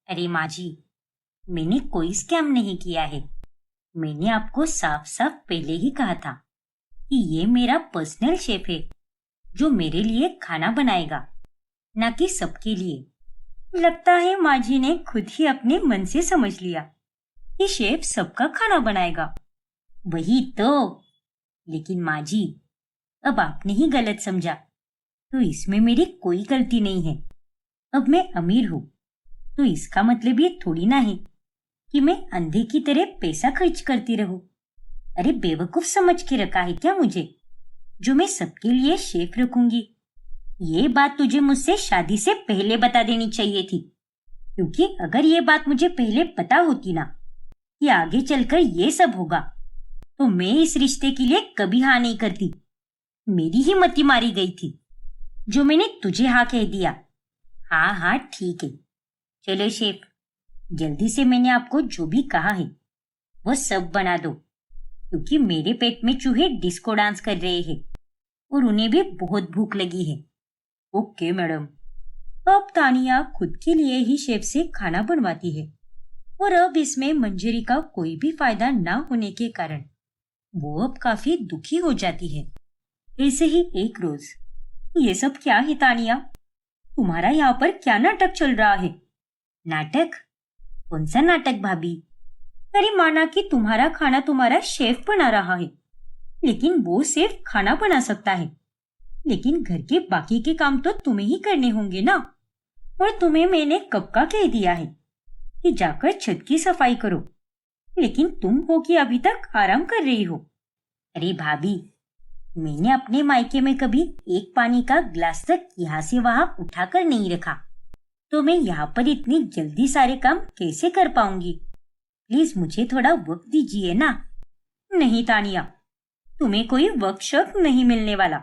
अरे माँ जी, मैंने कोई स्कैम नहीं किया है। मैंने आपको साफ साफ पहले ही कहा था कि ये मेरा पर्सनल शेफ है जो मेरे लिए खाना बनाएगा, ना कि सबके लिए। लगता है माँ जी ने खुद ही अपने मन से समझ लिया कि शेफ सबका खाना बनाएगा। वही तो। लेकिन माँ जी, अब आपने ही गलत समझा, तो इसमें मेरी कोई गलती नहीं है। अब मैं अमीर हूँ, तो इसका मतलब ये थोड़ी ना है कि मैं अंधे की तरह पैसा खर्च करती रहूं। अरे बेवकूफ समझ के रखा है क्या मुझे, जो मैं सबके लिए शेफ रखूंगी? ये बात तुझे मुझसे शादी से पहले बता देनी चाहिए थी, क्योंकि अगर ये बात मुझे पहले पता होती ना कि आगे चलकर ये सब होगा, तो मैं इस रिश्ते के लिए कभी हाँ नहीं करती। मेरी ही मति मारी गई थी जो मैंने तुझे हाँ कह दिया। हाँ हाँ ठीक है, चलो शेफ, जल्दी से मैंने आपको जो भी कहा है वो सब बना दो, क्योंकि मेरे पेट में चूहे डिस्को डांस कर रहे हैं और उन्हें भी बहुत भूख लगी है। Okay madam. अब तानिया खुद के लिए ही शेफ से खाना बनवाती है और अब इसमें मंजरी का कोई भी फायदा ना होने के कारण वो अब काफी दुखी हो जाती है। ऐसे ही एक रोज, ये सब क्या है तानिया? तुम्हारा यहाँ पर क्या नाटक चल रहा है? नाटक? कौन सा नाटक भाभी? अरे माना कि तुम्हारा खाना तुम्हारा शेफ बना रहा है, लेकिन वो सिर्फ खाना बना सकता है, लेकिन घर के बाकी के काम तो तुम्हें ही करने होंगे ना। और तुम्हें मैंने कब का कह दिया है कि जाकर छत की सफाई करो, लेकिन तुम हो कि अभी तक आराम कर रही हो। अरे भाभी, मैंने अपने मायके में कभी एक पानी का गिलास तक यहाँ से वहां उठाकर नहीं रखा, तो मैं यहाँ पर इतनी जल्दी सारे काम कैसे कर पाऊंगी? प्लीज मुझे थोड़ा वक्त दीजिए ना। नहीं तानिया, तुम्हें कोई वक्त शक नहीं मिलने वाला।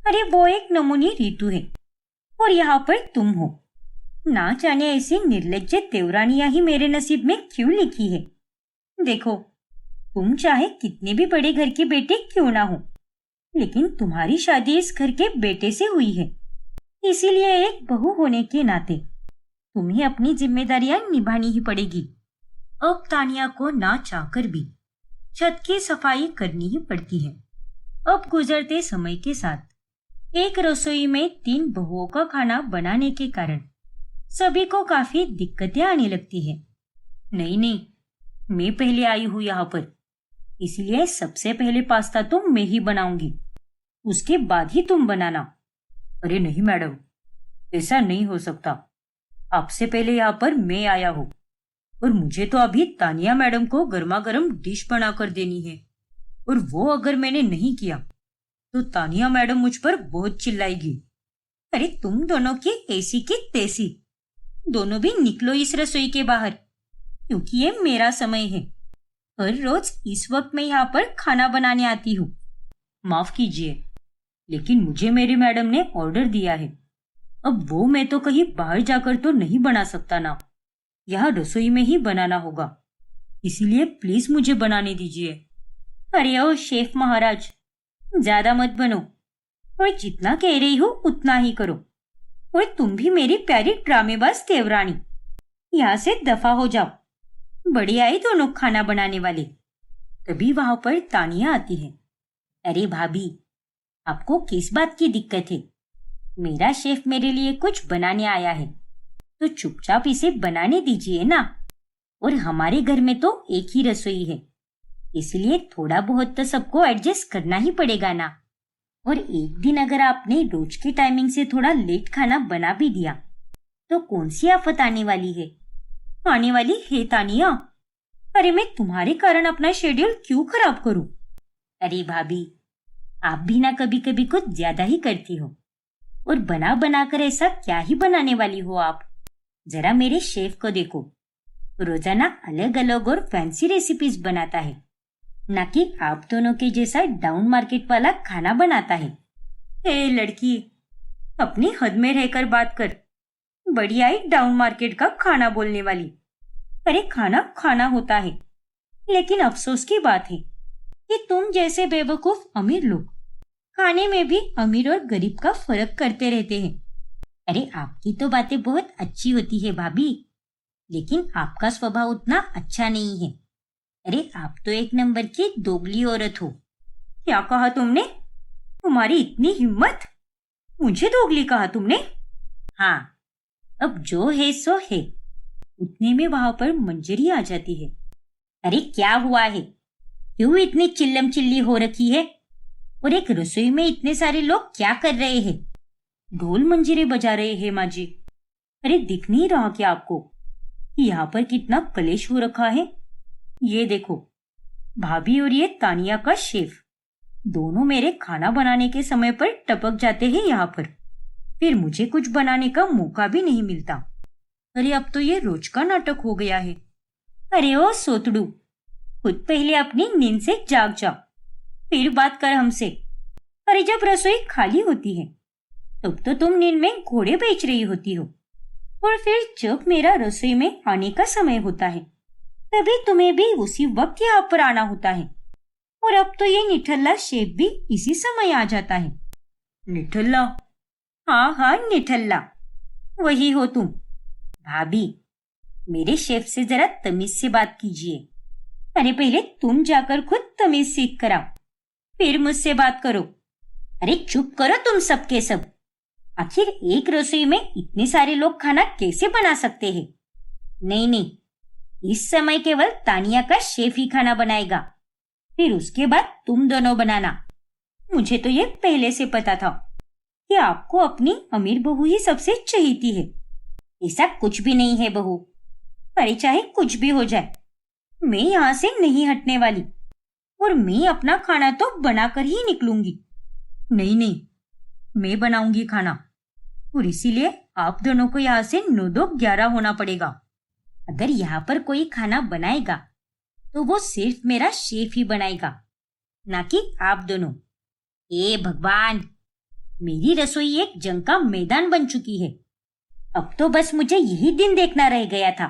अरे वो एक नमूनी रीतु है और यहाँ पर तुम हो। ना जाने ऐसी निर्लज्ज देवरानियां ही मेरे नसीब में क्यों लिखी है। देखो, तुम चाहे कितने भी बड़े घर के बेटे क्यों ना हो, लेकिन तुम्हारी शादी इस घर के बेटे से हुई है, इसीलिए एक बहू होने के नाते तुम्हें अपनी जिम्मेदारियां निभानी ही पड़ेगी। अब तानिया को ना चाहकर भी छत की सफाई करनी ही पड़ती है। अब गुजरते समय के साथ एक रसोई में 3 बहुओं का खाना बनाने के कारण सभी को काफी दिक्कतें आने लगती है। नहीं नहीं, मैं पहले आई हूँ यहाँ पर, इसलिए सबसे पहले पास्ता तो मैं ही बनाऊंगी, उसके बाद ही तुम बनाना। अरे नहीं मैडम, ऐसा नहीं हो सकता। आपसे पहले यहाँ पर मैं आया हूँ और मुझे तो अभी तानिया मैडम को गर्मा गर्म डिश बनाकर देनी है, और वो अगर मैंने नहीं किया तो तानिया मैडम मुझ पर बहुत चिल्लाएगी। अरे तुम दोनों की ऐसी की तैसी, दोनों भी निकलो इस रसोई के बाहर, क्योंकि ये मेरा समय है। हर रोज इस वक्त मैं यहाँ पर खाना बनाने आती हूँ। माफ कीजिए, लेकिन मुझे मेरी मैडम ने ऑर्डर दिया है। अब वो मैं तो कहीं बाहर जाकर तो नहीं बना सकता ना, यहाँ रसोई में ही बनाना होगा, इसीलिए प्लीज मुझे बनाने दीजिए। अरे ओ शेफ महाराज, ज्यादा मत बनो और जितना कह रही हो उतना ही करो। और तुम भी मेरी प्यारी ड्रामेबाज देवरानी, यहाँ से दफा हो जाओ। बड़ी आई दोनों खाना बनाने वाले। तभी वहां पर तानिया आती है। अरे भाभी, आपको किस बात की दिक्कत है? मेरा शेफ मेरे लिए कुछ बनाने आया है, तो चुपचाप इसे बनाने दीजिए ना। और हमारे घर में तो एक ही रसोई है, इसलिए थोड़ा बहुत तो सबको एडजस्ट करना ही पड़ेगा ना। और एक दिन अगर आपने रोज की टाइमिंग से थोड़ा लेट खाना बना भी दिया, तो कौन सी आफत आने वाली है? आने वाली है तानिया। अरे मैं तुम्हारे कारण अपना शेड्यूल क्यों खराब करूं? अरे भाभी, आप भी ना कभी कभी कुछ ज्यादा ही करती हो। और बना बनाकर ऐसा क्या ही बनाने वाली हो आप? जरा मेरे शेफ को देखो, रोजाना अलग अलग और फैंसी रेसिपीज बनाता है, ना कि आप दोनों के जैसा डाउन मार्केट वाला खाना बनाता है। ए लड़की, अपनी हद में रहकर बात कर। बढ़िया ही डाउन मार्केट का खाना बोलने वाली। अरे खाना खाना होता है, लेकिन अफसोस की बात है कि तुम जैसे बेवकूफ अमीर लोग खाने में भी अमीर और गरीब का फर्क करते रहते हैं। अरे आपकी तो बातें बहुत अच्छी होती है भाभी, लेकिन आपका स्वभाव उतना अच्छा नहीं है। अरे आप तो एक नंबर की दोगली औरत हो। क्या कहा तुमने? तुम्हारी इतनी हिम्मत? मुझे दोगली कहा तुमने? हाँ, अब जो है सो है। उतने में वहां पर मंजरी आ जाती है। अरे क्या हुआ है? क्यों इतनी चिल्लम चिल्ली हो रखी है? और एक रसोई में इतने सारे लोग क्या कर रहे हैं? ढोल मंजीरे बजा रहे हैं माँ जी। अरे दिख नहीं रहा क्या आपको कि यहाँ पर कितना कलेश हो रखा है? ये देखो, भाभी और ये तानिया का शेफ दोनों मेरे खाना बनाने के समय पर टपक जाते हैं यहाँ पर। फिर मुझे कुछ बनाने का मौका भी नहीं मिलता। अरे अब तो ये रोज का नाटक हो गया है। अरे ओ सोतड़ू, खुद पहले अपनी नींद से जाग जा, फिर बात कर हमसे। अरे जब रसोई खाली होती है तब तो तुम नींद में घोड़े बेच रही होती हो, और फिर जब मेरा रसोई में आने का समय होता है तभी तुम्हें भी उसी वक्त यहाँ पर आना होता है। और अब तो ये निठल्ला शेफ भी इसी समय आ जाता है। निठल्ला? हाँ हाँ निठल्ला, वही हो तुम। भाभी, मेरे शेफ से जरा तमीज से बात कीजिए। अरे पहले तुम जाकर खुद तमीज सीख कर आओ, फिर मुझसे बात करो। अरे चुप करो तुम सबके सब। आखिर एक रसोई में इतने सारे लोग खाना कैसे बना सकते हैं? नहीं नहीं, इस समय केवल तानिया का शेफ ही खाना बनाएगा, फिर उसके बाद तुम दोनों बनाना। मुझे तो ये पहले से पता था कि आपको अपनी अमीर बहू ही सबसे चहीती है। ऐसा कुछ भी नहीं है बहू। अरे चाहे कुछ भी हो जाए, मैं यहाँ से नहीं हटने वाली, और मैं अपना खाना तो बनाकर ही निकलूंगी। नहीं नहीं, मैं बनाऊंगी खाना, और इसीलिए आप दोनों को यहाँ से 9 2 11 होना पड़ेगा। अगर यहाँ पर कोई खाना बनाएगा तो वो सिर्फ मेरा शेफ ही बनाएगा, ना कि आप दोनों। ए भगवान, मेरी रसोई एक जंग का मैदान बन चुकी है। अब तो बस मुझे यही दिन देखना रह गया था।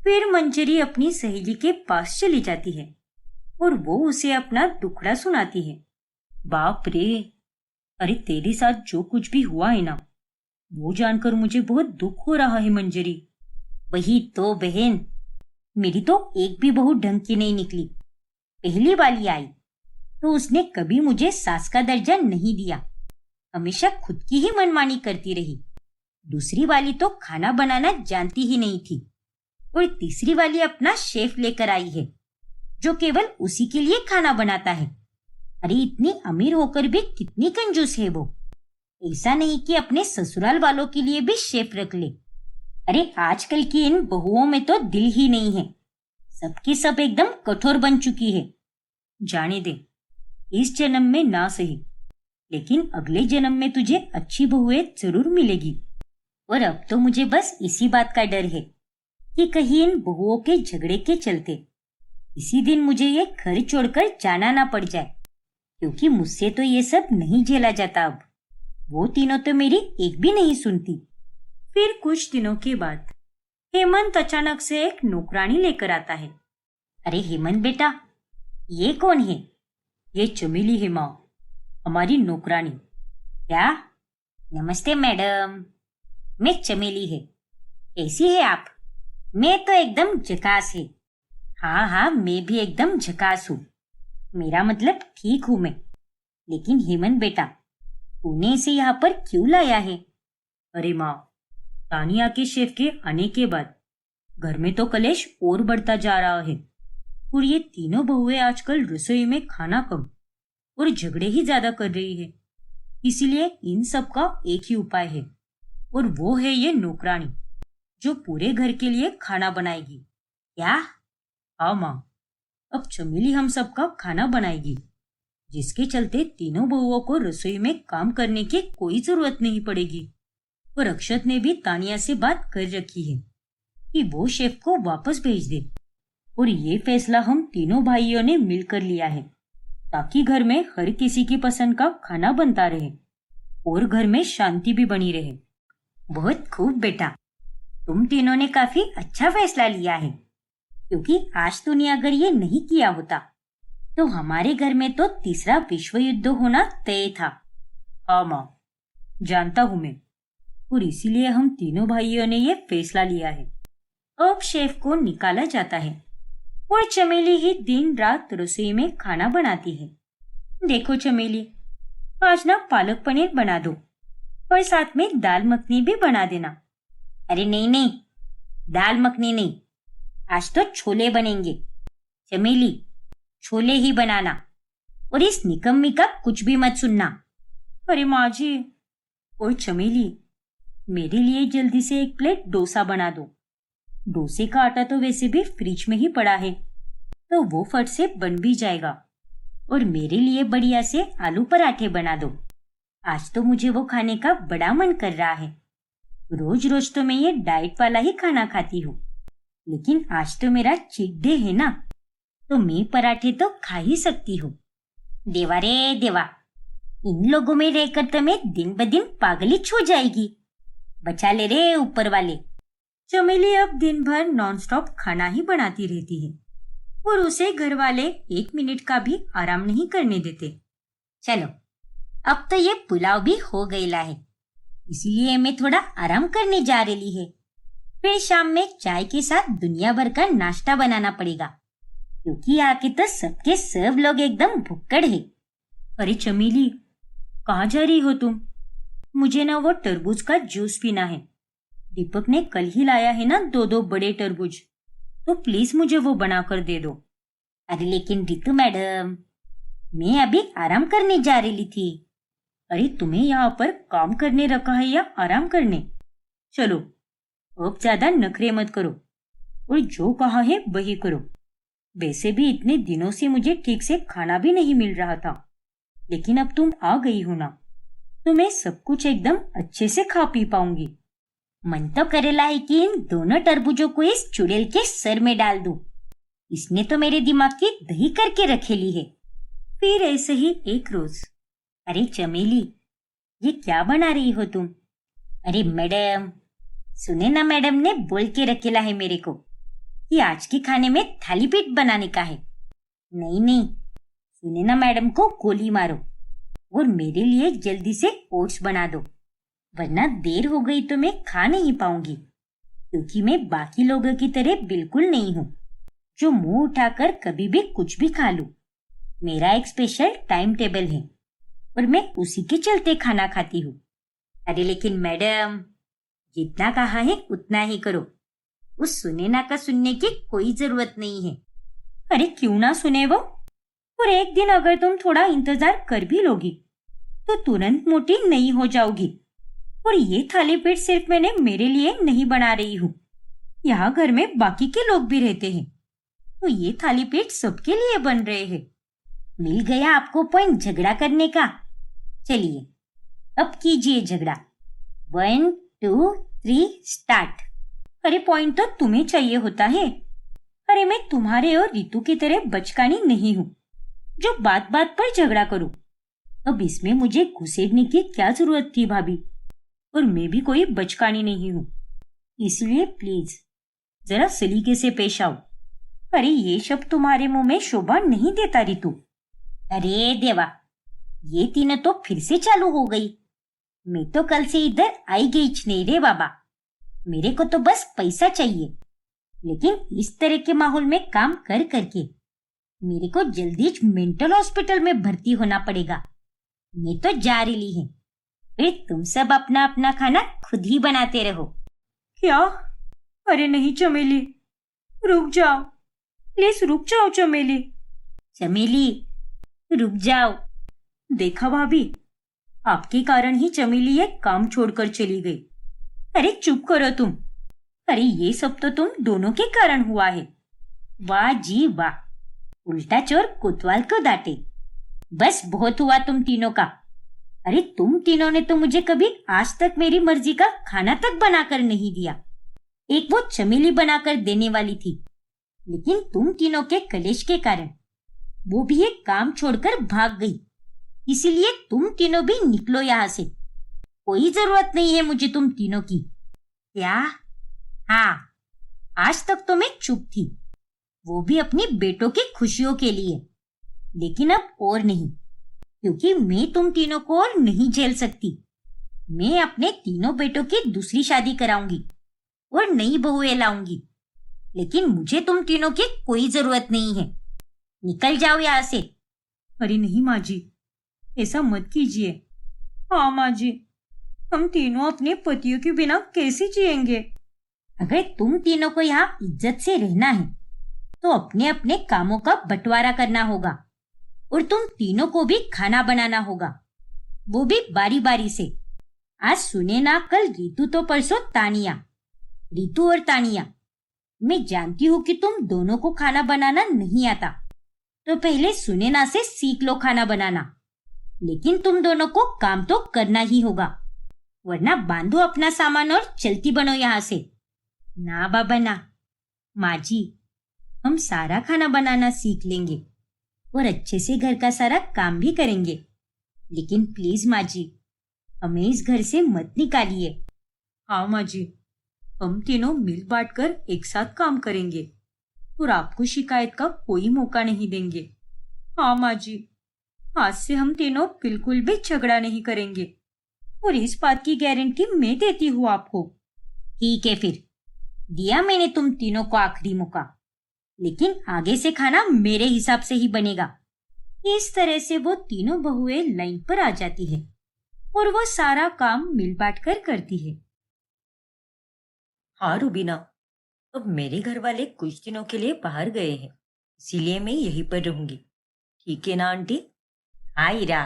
फिर मंजरी अपनी सहेली के पास चली जाती है और वो उसे अपना दुखड़ा सुनाती है। बाप रे, अरे तेरे साथ जो कुछ भी हुआ है ना, वो जानकर मुझे बहुत दुख हो रहा है मंजरी। वही तो बहन, मेरी तो एक भी बहू ढंग की नहीं निकली। पहली वाली आई तो उसने कभी मुझे सास का दर्जा नहीं दिया, हमेशा खुद की ही मनमानी करती रही। दूसरी वाली तो खाना बनाना जानती ही नहीं थी, और तीसरी वाली अपना शेफ लेकर आई है जो केवल उसी के लिए खाना बनाता है। अरे इतनी अमीर होकर भी कितनी कंजूस है वो। ऐसा नहीं कि अपने ससुराल वालों के लिए भी शेफ रख ले। अरे आजकल की इन बहुओं में तो दिल ही नहीं है, सबकी सब एकदम कठोर बन चुकी है। जाने दे, इस जन्म में ना सही, लेकिन अगले जन्म में तुझे अच्छी बहुएं जरूर मिलेगी। और अब तो मुझे बस इसी बात का डर है कि कहीं इन बहुओं के झगड़े के चलते इसी दिन मुझे ये घर छोड़कर जाना ना पड़ जाए, क्योंकि मुझसे तो ये सब नहीं झेला जाता। अब वो तीनों तो मेरी एक भी नहीं सुनती। फिर कुछ दिनों के बाद हेमंत अचानक से एक नौकरानी लेकर आता है। अरे हेमंत बेटा, ये कौन है? ये चमेली है माँ, हमारी नौकरानी। क्या? नमस्ते मैडम, मैं चमेली है। कैसी है आप? मैं तो एकदम झकास है। हाँ हाँ, मैं भी एकदम झकास हूँ। मेरा मतलब ठीक हूँ मैं। लेकिन हेमंत बेटा, तूने इसे यहाँ पर क्यों लाया है? अरे माँ, तानिया के शेफ के आने के बाद घर में तो कलेश और बढ़ता जा रहा है, और ये तीनों बहुएं आजकल रसोई में खाना कम और झगड़े ही ज्यादा कर रही है। इसीलिए इन सब का एक ही उपाय है, और वो है ये नौकरानी जो पूरे घर के लिए खाना बनाएगी। क्या? हाँ माँ, अब चमेली हम सबका खाना बनाएगी, जिसके चलते तीनों बहुओं को रसोई में काम करने की कोई जरूरत नहीं पड़ेगी। और अक्षत ने भी तानिया से बात कर रखी है कि वो शेफ को वापस भेज दे, और ये फैसला हम तीनों भाइयों ने मिलकर लिया है, ताकि घर में हर किसी की पसंद का खाना बनता रहे और घर में शांति भी बनी रहे। बहुत खूब बेटा, तुम तीनों ने काफी अच्छा फैसला लिया है, क्योंकि आज तूने अगर ये नहीं किया होता तो हमारे घर में तो तीसरा विश्व युद्ध होना तय था। हाँ माँ, जानता हूं मैं, और इसीलिए हम तीनों भाइयों ने ये फैसला लिया है। अब शेफ को निकाला जाता है और चमेली ही दिन रात रसोई में खाना बनाती है। देखो चमेली, आज ना पालक पनीर बना दो और साथ में दाल मखनी भी बना देना। अरे नहीं नहीं, दाल मखनी नहीं, आज तो छोले बनेंगे। चमेली, छोले ही बनाना और इस निकम्मी का कुछ भी मत सुनना। अरे माँ जी। और चमेली, मेरे लिए जल्दी से एक प्लेट डोसा बना दो। डोसे का आटा तो वैसे भी फ्रिज में ही पड़ा है, तो वो फट से बन भी जाएगा। और मेरे लिए बढ़िया से आलू पराठे बना दो। आज तो मुझे वो खाने का बड़ा मन कर रहा है। रोज रोज तो मैं ये डाइट वाला ही खाना खाती हूँ, लेकिन आज तो मेरा चीट डे है ना, तो मैं पराठे तो खा ही सकती हूँ। देवा रे देवा, इन लोगों में रहकर तो मैं दिन ब दिन पागल ही हो जाएगी। बचा ले रे ऊपर वाले। चमेली अब दिन भर नॉनस्टॉप खाना ही बनाती रहती है और उसे घर वाले 1 मिनट का भी आराम नहीं करने देते। चलो, अब तो ये पुलाव भी हो गईला है, इसीलिए मैं थोड़ा आराम करने जा रही है। फिर शाम में चाय के साथ दुनिया भर का नाश्ता बनाना पड़ेगा, क्योंकि आके तो सबके सब लोग एकदम भुक्कड़ है। अरे चमेली, कहाँ जा रही हो तुम? मुझे ना वो तरबूज का जूस पीना है। दीपक ने कल ही लाया है ना 2-2 बड़े तरबूज, तो प्लीज मुझे वो बना कर दे दो। अरे लेकिन रितु मैडम, मैं अभी आराम करने जा रही थी। अरे तुम्हें यहाँ पर काम करने रखा है या आराम करने? चलो, अब ज्यादा नखरे मत करो और जो कहा है वही करो। वैसे भी इतने दिनों से मुझे ठीक से खाना भी नहीं मिल रहा था, लेकिन अब तुम आ गई हो ना, तो मैं सब कुछ एकदम अच्छे से खा पी पाऊंगी। मन तो करेला है कि इन दोनों तरबूजों को इस चुड़ैल के सर में डाल दूं। इसने तो मेरे दिमाग की दही करके रखेली है। फिर ऐसे ही एक रोज, अरे चमेली, ये क्या बना रही हो तुम? अरे मैडम, सुने ना, मैडम ने बोल के रखेला है मेरे को कि आज के खाने में थाली पीठ बनाने का है। नहीं नहीं, सुने ना, मैडम को गोली मारो और मेरे लिए जल्दी से ओट्स बना दो, वरना देर हो गई तो मैं खा नहीं पाऊंगी, क्योंकि मैं बाकी लोगों की तरह बिल्कुल नहीं हूँ जो मुंह उठाकर कभी भी कुछ भी खा लूं। मेरा एक स्पेशल टाइम टेबल है और मैं उसी के चलते खाना खाती हूँ। अरे लेकिन मैडम, जितना कहा है उतना ही करो। उस सुनेना का सुनने की कोई जरूरत नहीं है। अरे क्यों ना सुने वो? और एक दिन अगर तुम थोड़ा इंतजार कर भी लोगी तो तुरंत मोटी नहीं हो जाओगी। और ये थाली पीठ सिर्फ मैंने मेरे लिए नहीं बना रही हूँ, यहाँ घर में बाकी के लोग भी रहते हैं, तो ये थाली पीठ सबके लिए बन रहे हैं। मिल गया आपको पॉइंट झगड़ा करने का। चलिए अब कीजिए झगड़ा। 1 2 3 स्टार्ट। अरे पॉइंट तो तुम्हें चाहिए होता है। अरे मैं तुम्हारे और रितु की तरह बचकानी नहीं हूँ जो बात बात पर झगड़ा करूं। अब इसमें मुझे घुसेड़ने की क्या जरूरत थी भाभी? और मैं भी कोई बचकानी नहीं हूँ, इसलिए प्लीज जरा सलीके से पेश आओ। अरे ये शब्द तुम्हारे मुंह में शोभा नहीं देता रितु। अरे देवा, ये तीनों तो फिर से चालू हो गई। मैं तो कल से इधर आई गई नहीं रे बाबा। मेरे को तो बस पैसा चाहिए, लेकिन इस तरह के माहौल में काम कर करके मेरे को जल्दी मेंटल हॉस्पिटल में भर्ती होना पड़ेगा। मैं तो जा रही है, फिर तुम सब अपना अपना खाना खुद ही बनाते रहो। क्या? अरे नहीं चमेली, रुक जाओ, प्लीज रुक जाओ चमेली। चमेली रुक जाओ। देखा भाभी, आपके कारण ही चमेली ये काम छोड़कर चली गई। अरे चुप करो तुम। अरे ये सब तो तुम दोनों के कारण हुआ है। वाह जी वाह, उल्टा चोर कोतवाल को डांटे। बस बहुत हुआ तुम तीनों का। अरे तुम तीनों ने तो मुझे कभी आज तक मेरी मर्जी का खाना तक बनाकर नहीं दिया। एक वो चमेली बनाकर देने वाली थी, लेकिन तुम तीनों के कलेश के कारण वो भी एक काम छोड़कर भाग गई। इसीलिए तुम तीनों भी निकलो यहाँ से। कोई जरूरत नहीं है मुझे तुम तीनों की। क्या? हाँ, आज तक तो मैं चुप थी, वो भी अपनी बेटों की खुशियों के लिए, लेकिन अब और नहीं, क्योंकि मैं तुम तीनों को और नहीं झेल सकती। मैं अपने तीनों बेटों की दूसरी शादी कराऊंगी और नई बहुएं लाऊंगी, लेकिन मुझे तुम तीनों की कोई जरूरत नहीं है। निकल जाओ यहाँ से। अरे नहीं माँ जी, ऐसा मत कीजिए। हाँ माँ जी, हम तीनों अपने पतियों के बिना कैसे जिएंगे? अगर तुम तीनों को यहाँ इज्जत से रहना है तो अपने अपने कामों का बंटवारा करना होगा, और तुम तीनों को भी खाना बनाना होगा, वो भी बारी बारी से। आज सुनैना, कल रितु, तो परसों तानिया। रितु और तानिया, मैं जानती हूँ कि तुम दोनों को खाना बनाना नहीं आता, तो पहले सुनैना से सीख लो खाना बनाना। लेकिन तुम दोनों को काम तो करना ही होगा, वरना बांधो अपना सामान और चलती बनो यहाँ से। ना बाबा ना, माँ जी, हम सारा खाना बनाना सीख लेंगे और अच्छे से घर का सारा काम भी करेंगे। लेकिन प्लीज माँ जी, हमें इस घर से मत निकालिए। हाँ माँ जी, हम तीनों मिल बांट कर एक साथ काम करेंगे और आपको शिकायत का कोई मौका नहीं देंगे। हाँ माँ जी, आज से हम तीनों बिल्कुल भी झगड़ा नहीं करेंगे, और इस बात की गारंटी मैं देती हूँ आपको। ठीक है, फिर दिया मैंने तुम तीनों को आखिरी मौका, लेकिन आगे से खाना मेरे हिसाब से ही बनेगा। इस तरह से वो तीनों बहुएं लाइन पर आ जाती है और वो सारा काम मिल बांट कर करती है। हाँ रुबीना, अब मेरे घर वाले कुछ दिनों के लिए बाहर गए हैं, इसीलिए मैं यहीं पर रहूंगी। ठीक है ना आंटी? हाँ ईरा,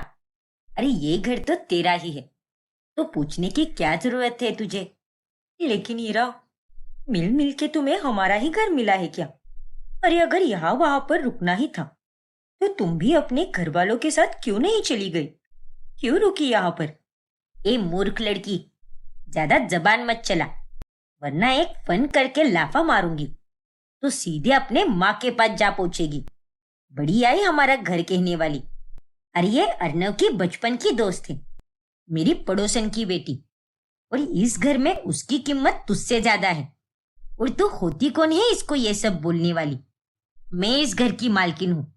अरे ये घर तो तेरा ही है, तो पूछने की क्या जरूरत है तुझे? लेकिन हीरा, मिल मिल के तुम्हें हमारा ही घर मिला है क्या? अरे अगर यहाँ वहां पर रुकना ही था तो तुम भी अपने घर वालों के साथ क्यों नहीं चली गई? क्यों रुकी यहाँ पर? ए मूर्ख लड़की, ज्यादा जबान मत चला, वरना एक फन करके लाफा मारूंगी तो सीधे अपने माँ के पास जा पहुंचेगी। बड़ी आई हमारा घर कहने वाली। अरे ये अर्नव की बचपन की दोस्त है, मेरी पड़ोसन की बेटी, और इस घर में उसकी कीमत तुझसे ज्यादा है। और तू होती कौन है इसको ये सब बोलने वाली? मैं इस घर की मालकिन हूँ,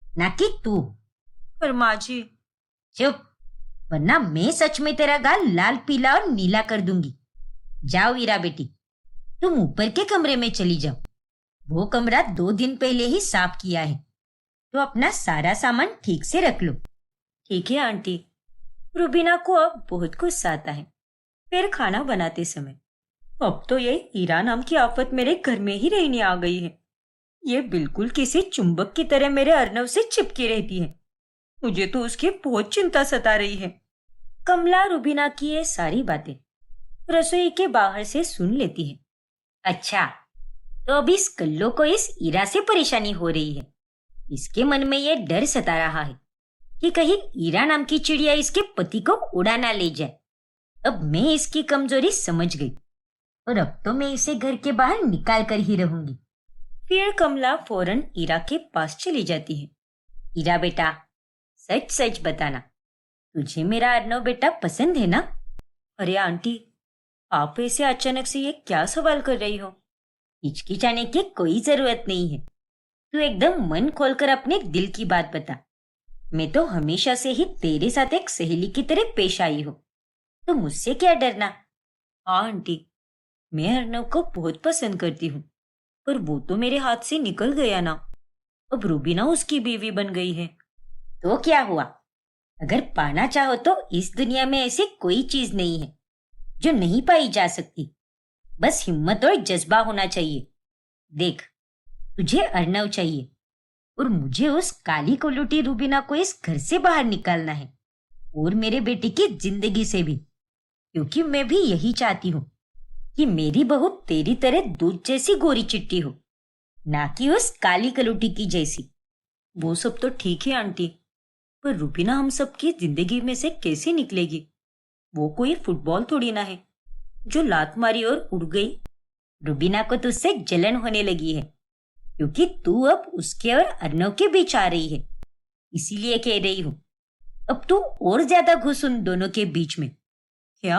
ना कि तू। पर माँ जी। चुप, वरना मैं सच में तेरा गाल लाल, पीला और नीला कर दूंगी। जाओ वीरा बेटी, तुम ऊपर के कमरे में चली जाओ। वो कमरा 2 दिन पहले ही साफ किया है, तो अपना सारा सामान ठीक से रख लो। ठीक है आंटी। रुबीना को अब बहुत गुस्सा आता है फिर खाना बनाते समय। अब तो ये हीरा नाम की आफत मेरे घर में ही रहने आ गई है। ये बिल्कुल किसी चुंबक की तरह मेरे अर्नव से चिपकी रहती है। मुझे तो उसकी बहुत चिंता सता रही है। कमला रुबीना की ये सारी बातें रसोई के बाहर से सुन लेती है। अच्छा, तो अब इस कल्लो को इस ईरा से परेशानी हो रही है। इसके मन में ये डर सता रहा है कि कहीं ईरा नाम की चिड़िया इसके पति को उड़ा ना ले जाए। अब मैं इसकी कमजोरी समझ गई, और अब तो मैं इसे घर के बाहर निकाल कर ही रहूंगी। फिर कमला फौरन ईरा के पास चली जाती है। ईरा बेटा, सच सच बताना, तुझे मेरा अर्नव बेटा पसंद है ना? अरे आंटी, आप ऐसे अचानक से ये क्या सवाल कर रही हो? हिचकिचाने की कोई जरूरत नहीं है। तू एकदम मन खोलकर अपने दिल की बात बता। मैं तो हमेशा से ही तेरे साथ एक सहेली की तरह पेश आई हूँ, तो मुझसे क्या डरना? हाँ आंटी, मैं अर्नव को बहुत पसंद करती हूँ, पर वो तो मेरे हाथ से निकल गया ना। अब रुबीना उसकी बीवी बन गई है। तो क्या हुआ? अगर पाना चाहो तो इस दुनिया में ऐसी कोई चीज नहीं है जो नहीं पाई जा सकती। बस हिम्मत और जज्बा होना चाहिए। देख, तुझे अर्नव चाहिए और मुझे उस काली कोलूटी रुबीना को इस घर से बाहर निकालना है, और मेरे बेटे की जिंदगी से भी, क्योंकि मैं भी यही चाहती हूँ कि मेरी बहू तेरी तरह दूध जैसी गोरी चिट्टी हो, ना कि उस काली कलूटी की जैसी। वो सब तो ठीक है आंटी, पर रुबीना हम सबकी जिंदगी में से कैसे निकलेगी? वो कोई फुटबॉल थोड़ी ना है जो लात मारी और उड़ गई। रुबीना को तुझसे जलन होने लगी है, क्योंकि तू अब उसके और अर्नव के बीच आ रही है। इसीलिए कह रही हूँ, अब तू और ज्यादा घुस उन दोनों के बीच में। क्या?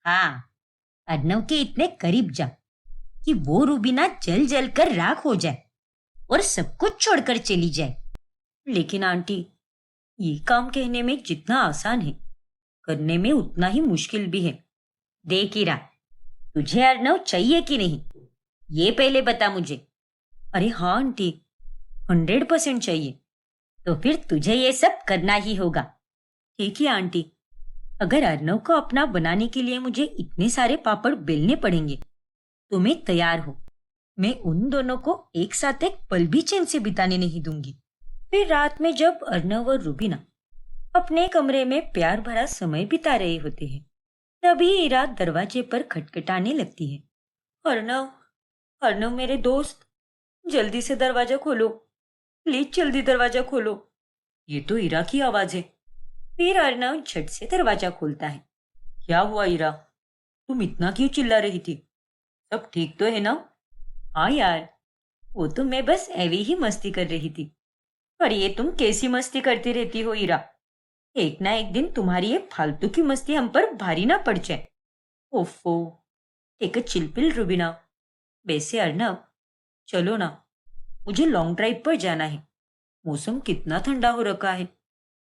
हाँ, अर्नव के इतने करीब जा कि वो रुबीना जल जल कर राख हो जाए और सब कुछ छोड़कर चली जाए। लेकिन आंटी, ये काम कहने में जितना आसान है, करने में उतना ही मुश्किल भी है। देख ईरा, तुझे अर्नव चाहिए कि नहीं, ये पहले बता मुझे। अरे हाँ आंटी, 100% चाहिए। तो फिर तुझे ये सब करना ही होगा। ठीक है आंटी, अगर अर्नव को अपना बनाने के लिए मुझे इतने सारे पापड़ बेलने पड़ेंगे तो मैं तैयार हूँ। मैं उन दोनों को एक साथ एक पल भी चैन से बिताने नहीं दूंगी। फिर रात में जब अर्नव और रूबीना अपने कमरे में प्यार भरा समय बिता रहे होते हैं, तभी ईरा दरवाजे पर खटखटाने लगती है। अर्नव, अर्नव मेरे दोस्त, जल्दी से दरवाजा खोलो, प्लीज जल्दी दरवाजा खोलो। ये तो ईरा की आवाज है। फिर अर्नव झट से दरवाजा खोलता है। क्या हुआ ईरा, तुम इतना क्यों चिल्ला रही थी? सब ठीक तो है ना? हाँ यार, वो तो मैं बस ऐवी ही मस्ती कर रही थी। पर ये तुम कैसी मस्ती करती रहती हो ईरा? एक ना एक दिन तुम्हारी ये फालतू की मस्ती हम पर भारी ना पड़ जाए। ओफो, एक चिलपिल रूबीना। वैसे अर्नव, चलो ना, मुझे लॉन्ग ड्राइव पर जाना है। मौसम कितना ठंडा हो रखा है।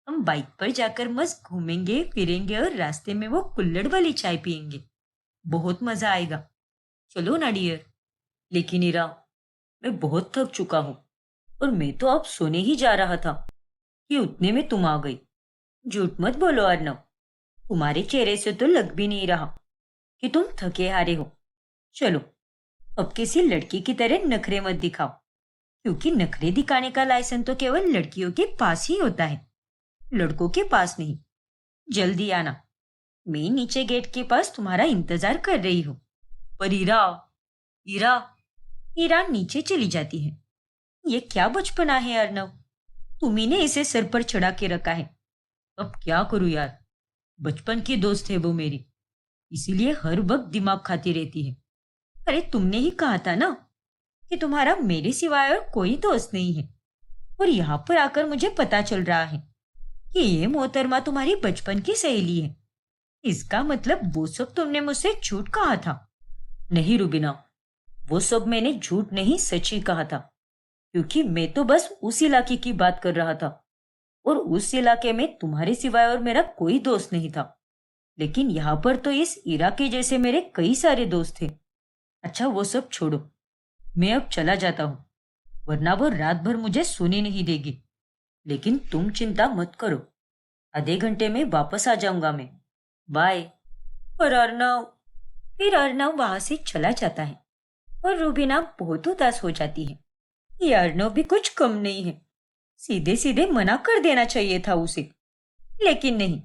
हम बाइक पर जाकर मस्त घूमेंगे फिरेंगे और रास्ते में वो कुल्हड़ वाली चाय पियेंगे। बहुत मजा आएगा। चलो ना डियर। लेकिन ईरा, मैं बहुत थक चुका हूँ और मैं तो अब सोने ही जा रहा था कि उतने में तुम आ गई। झूठ मत बोलो अर्नव, तुम्हारे चेहरे से तो लग भी नहीं रहा कि तुम थके हारे हो। चलो, अब किसी लड़की की तरह नखरे मत दिखाओ, क्योंकि नखरे दिखाने का लाइसेंस तो केवल लड़कियों के पास ही होता है, लड़कों के पास नहीं। जल्दी आना, मैं नीचे गेट के पास तुम्हारा इंतजार कर रही हूँ। पर ईरा, ईरा, ईरा नीचे चली जाती है। ये क्या बचपना है अर्नव, तुम्ही ने इसे सर पर चढ़ा के रखा है। अब क्या करूं यार, बचपन की दोस्त है वो मेरी, इसीलिए हर वक्त दिमाग खाती रहती है। अरे तुमने ही कहा था ना कि तुम्हारा मेरे सिवाय और कोई दोस्त नहीं है, और यहाँ पर आकर मुझे पता चल रहा है कि ये मोहतरमा तुम्हारी बचपन की सहेली है। इसका मतलब वो सब तुमने मुझसे झूठ कहा था। नहीं रूबीना, वो सब मैंने झूठ नहीं सच ही कहा था, क्योंकि मैं तो बस उस इलाके की बात कर रहा था और उस इलाके में तुम्हारे सिवाय और मेरा कोई दोस्त नहीं था। लेकिन यहाँ पर तो इस ईरा के जैसे मेरे कई सारे दोस्त थे। अच्छा वो सब छोड़ो, मैं अब चला जाता हूँ, वरना वो रात भर मुझे सोने नहीं देगी। लेकिन तुम चिंता मत करो, आधे घंटे में वापस आ जाऊंगा मैं। बाय। पर अर्नव, फिर अर्नव वहां से चला जाता है और रूबीना बहुत उदास हो जाती है। ये अर्नव भी कुछ कम नहीं है, सीधे सीधे मना कर देना चाहिए था उसे, लेकिन नहीं,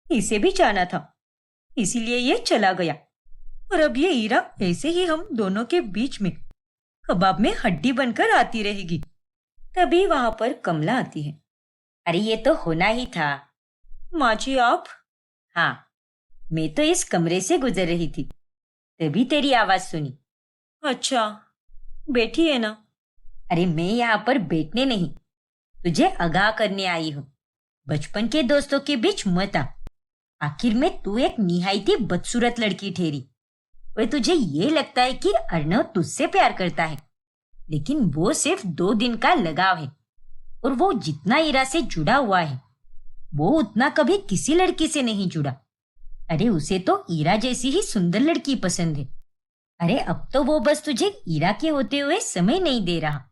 इसे भी जाना था, इसीलिए ये चला गया। और अब ये ईरा ऐसे ही हम दोनों के बीच में कबाब में हड्डी बनकर आती रहेगी। तभी वहां पर कमला आती है। अरे ये तो होना ही था। माँ जी आप? हाँ, मैं तो इस कमरे से गुजर रही थी, तभी तेरी आवाज सुनी। अच्छा, बैठी है ना? अरे मैं यहाँ पर बैठने नहीं, तुझे आगाह करने आई हूँ। बचपन के दोस्तों के बीच मत आ। आखिर में तू एक निहायती बदसूरत लड़की ठहरी। वह तुझे ये लगता है कि अर्नव तुझसे प्यार करता है, लेकिन वो सिर्फ 2 दिन का लगाव है, और वो जितना ईरा से जुड़ा हुआ है वो उतना कभी किसी लड़की से नहीं जुड़ा। अरे उसे तो ईरा जैसी ही सुंदर लड़की पसंद है। अरे अब तो वो बस तुझे ईरा के होते हुए समय नहीं दे रहा,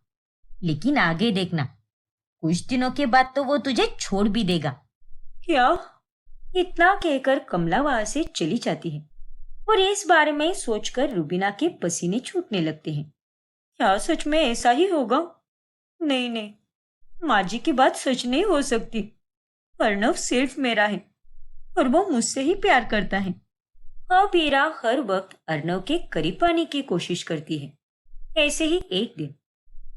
लेकिन आगे देखना, कुछ दिनों के बाद तो वो तुझे छोड़ भी देगा। क्या? इतना कहकर कमला वहां से चली जाती है और इस बारे में सोचकर रूबीना के पसीने छूटने लगते हैं। क्या सच में ऐसा ही होगा? नहीं नहीं, माँ जी की बात सच नहीं हो सकती। अर्नव सिर्फ मेरा है और वो मुझसे ही प्यार करता है। अब ईरा हर वक्त अर्नव के करीब आने की कोशिश करती है। ऐसे ही एक दिन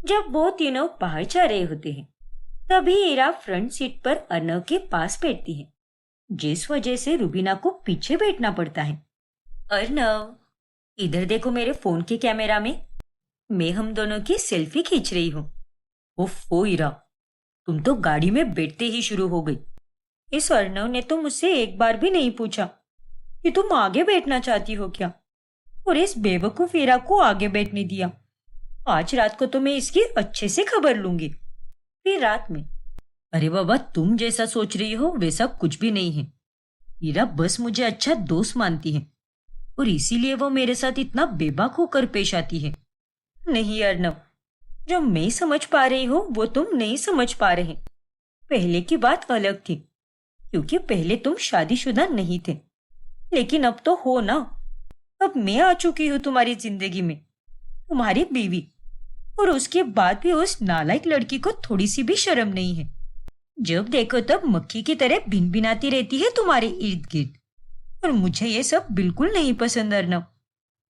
जब वो तीनों बाहर जा रहे होते हैं, तभी ईरा फ्रंट सीट पर अर्नव के पास बैठती है, जिस वजह से रूबीना को पीछे बैठना पड़ता है। अर्नव, इधर देखो मेरे फोन के कैमरा में, मैं हम दोनों की सेल्फी खींच रही हूँ। ओफो ईरा, तुम तो गाड़ी में बैठते ही शुरू हो गई। इस अर्नव ने तो मुझसे एक बार भी नहीं पूछा कि तुम आगे बैठना चाहती हो क्या, और इस बेवकूफ ईरा को आगे बैठने दिया। आज रात को तो मैं इसकी अच्छे से खबर लूंगी। फिर रात में, अरे बाबा, तुम जैसा सोच रही हो वैसा कुछ भी नहीं है। ईरा बस मुझे अच्छा दोस्त मानती है और इसीलिए वो मेरे साथ इतना बेबाक होकर पेश आती है। नहीं अर्नव, जो मैं समझ पा रही हूँ वो तुम नहीं समझ पा रहे। पहले की बात अलग थी, क्योंकि पहले तुम शादीशुदा नहीं थे, लेकिन अब तो हो ना। अब मैं आ चुकी हूँ तुम्हारी जिंदगी में, तुम्हारी बीवी, और उसके बाद भी उस नालायक लड़की को थोड़ी सी भी शर्म नहीं है। जब देखो तब मक्खी की तरह भिनभिनाती रहती है तुम्हारे इर्द गिर्द, और मुझे ये सब बिल्कुल नहीं पसंद अर्नव।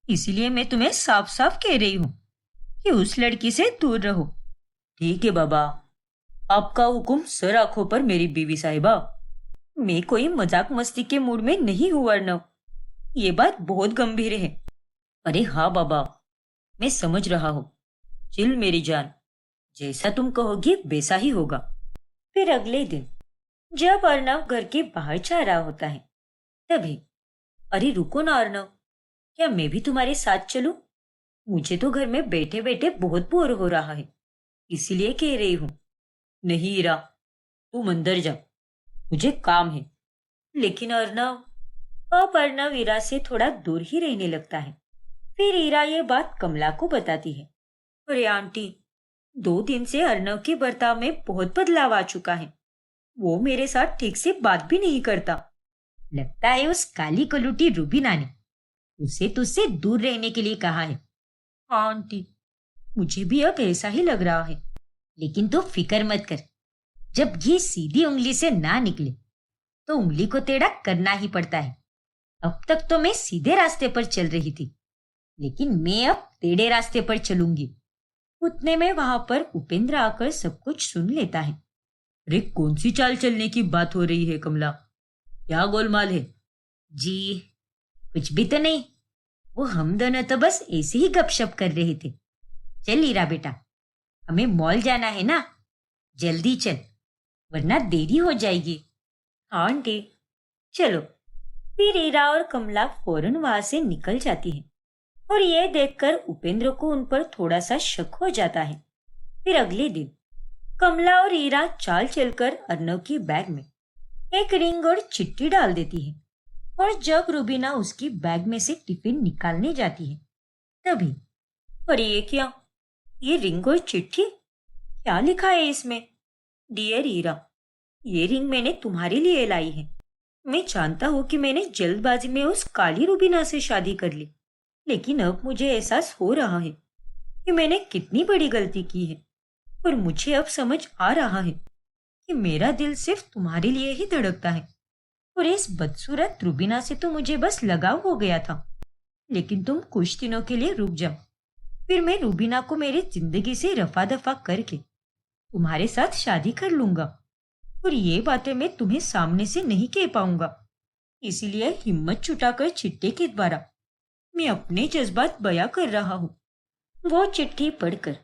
इसीलिए मैं तुम्हें साफ साफ कह रही हूँ कि उस लड़की से दूर रहो। ठीक है बाबा, आपका हुक्म सर आंखों पर मेरी बीवी साहिबा। मैं कोई मजाक मस्ती के मूड में नहीं हूँ अर्नव, ये बात बहुत गंभीर है। अरे हाँ बाबा, मैं समझ रहा हूँ। चिल मेरी जान, जैसा तुम कहोगी वैसा ही होगा। फिर अगले दिन जब अर्नव घर के बाहर जा रहा होता है, तभी अरे रुको ना अर्नव, क्या मैं भी तुम्हारे साथ चलूं? मुझे तो घर में बैठे बैठे बहुत बोर हो रहा है, इसीलिए कह रही हूँ। नहीं ईरा, तुम अंदर जा, मुझे काम है। लेकिन अर्नव, अब अर्नव ईरा से थोड़ा दूर ही रहने लगता है। फिर ईरा ये बात कमला को बताती है। अरे आंटी, 2 दिन से अर्नव के बर्ताव में बहुत बदलाव आ चुका है। वो मेरे साथ ठीक से बात भी नहीं करता। लगता है उस काली कलूटी रूबीना ने उसे तुझसे दूर रहने के लिए कहा है। हाँ आंटी, मुझे भी अब ऐसा ही लग रहा है। लेकिन तू फिक्र मत कर, जब ये सीधी उंगली से ना निकले तो उंगली को टेढ़ा करना ही पड़ता है। अब तक तो मैं सीधे रास्ते पर चल रही थी, लेकिन मैं अब टेढ़े रास्ते पर चलूंगी। उतने में वहां पर उपेंद्र आकर सब कुछ सुन लेता है। अरे कौन सी चाल चलने की बात हो रही है कमला? क्या गोलमाल है? जी कुछ भी तो नहीं, वो हम दोनों तो बस ऐसे ही गपशप कर रहे थे। चल हीरा बेटा, हमें मॉल जाना है ना, जल्दी चल वरना देरी हो जाएगी। हाँ आंटी, चलो। फिर ईरा और कमला फौरन वहां से निकल जाती है, और ये देखकर उपेंद्र को उन पर थोड़ा सा शक हो जाता है। फिर अगले दिन कमला और ईरा चाल चलकर अर्नव की बैग में एक रिंग और चिट्ठी डाल देती है। और जब रूबीना उसकी बैग में से टिफिन निकालने जाती है, तभी अरे ये क्या, ये रिंग और चिट्ठी? क्या लिखा है इसमें? डियर ईरा, ये रिंग मैंने तुम्हारे लिए लाई है। मैं जानता हूँ कि मैंने जल्दबाजी में उस काली रूबीना से शादी कर ली, लेकिन अब मुझे एहसास हो रहा है कि मैंने कितनी बड़ी गलती की है। और मुझे अब समझ आ रहा है कि मेरा दिल सिर्फ तुम्हारे लिए ही धड़कता है, और इस बदसूरत रूबीना से तो मुझे बस लगाव हो गया था। लेकिन तुम कुछ दिनों के लिए रुक जाओ, फिर मैं रूबीना को मेरी जिंदगी से रफा दफा करके तुम्हारे साथ शादी कर लूंगा। और ये बातें मैं तुम्हें सामने से नहीं कह पाऊंगा, इसीलिए हिम्मत जुटाकर चिट्ठी के द्वारा मैं अपने जज्बात बयां कर रहा हूँ। वो चिट्ठी पढ़कर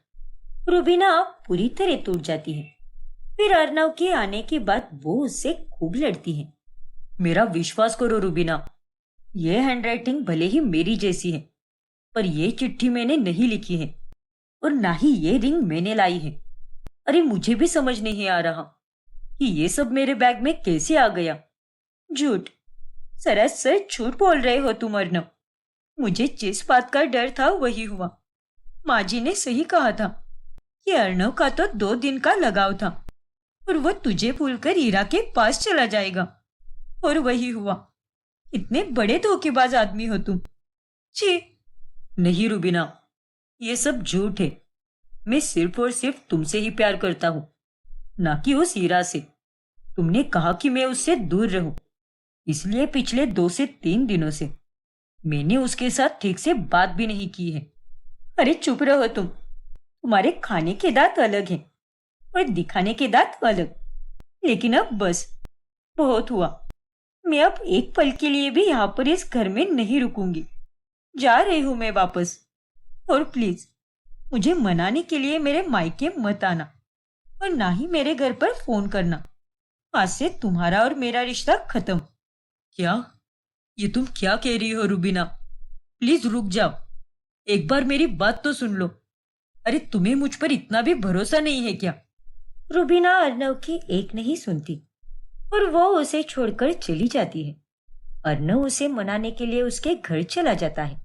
रूबीना पूरी तरह टूट जाती है। फिर अर्नव के आने के बाद वो उससे खूब लड़ती है। मेरा विश्वास करो रूबीना, ये हैंडराइटिंग भले ही मेरी जैसी है, पर ये चिट्ठी मैंने नहीं लिखी है, और ना ही ये रिंग मैंने लाई है। अरे मुझे भी समझ नहीं आ रहा कि ये सब मेरे बैग में कैसे आ गया। झूठ, सरासर झूठ बोल रहे हो तुम अर्नव। मुझे जिस बात का डर था वही हुआ। माँ जी ने सही कहा था कि अर्नव का तो 2 दिन का लगाव था, और वो तुझे भूलकर हीरा के पास चला जाएगा, और वही हुआ। इतने बड़े धोखेबाज आदमी हो तुम। छी। नहीं रूबीना, ये सब झूठ है। मैं सिर्फ और सिर्फ तुमसे ही प्यार करता हूँ, ना कि उस हीरा से। तुमने कहा कि मैं उससे दूर रहूं, इसलिए पिछले 2 से 3 दिनों से मैंने उसके साथ ठीक से बात भी नहीं की है। अरे चुप रहो तुम। तुम्हारे खाने के दांत अलग हैं और दिखाने के दांत अलग। लेकिन अब बस, बहुत हुआ। मैं अब एक पल के लिए भी यहाँ पर इस घर में नहीं रुकूंगी। जा रही हूँ मैं वापस। और प्लीज मुझे मनाने के लिए मेरे मायके मत आना, और ना ही मेरे घर पर फोन करना। आज से तुम्हारा और मेरा रिश्ता खत्म। क्या? ये तुम क्या कह रही हो रूबीना? प्लीज रुक जाओ, एक बार मेरी बात तो सुन लो। अरे तुम्हें मुझ पर इतना भी भरोसा नहीं है क्या? रूबीना अर्नव की एक नहीं सुनती, और वो उसे छोड़कर चली जाती है। अर्नव उसे मनाने के लिए उसके घर चला जाता है।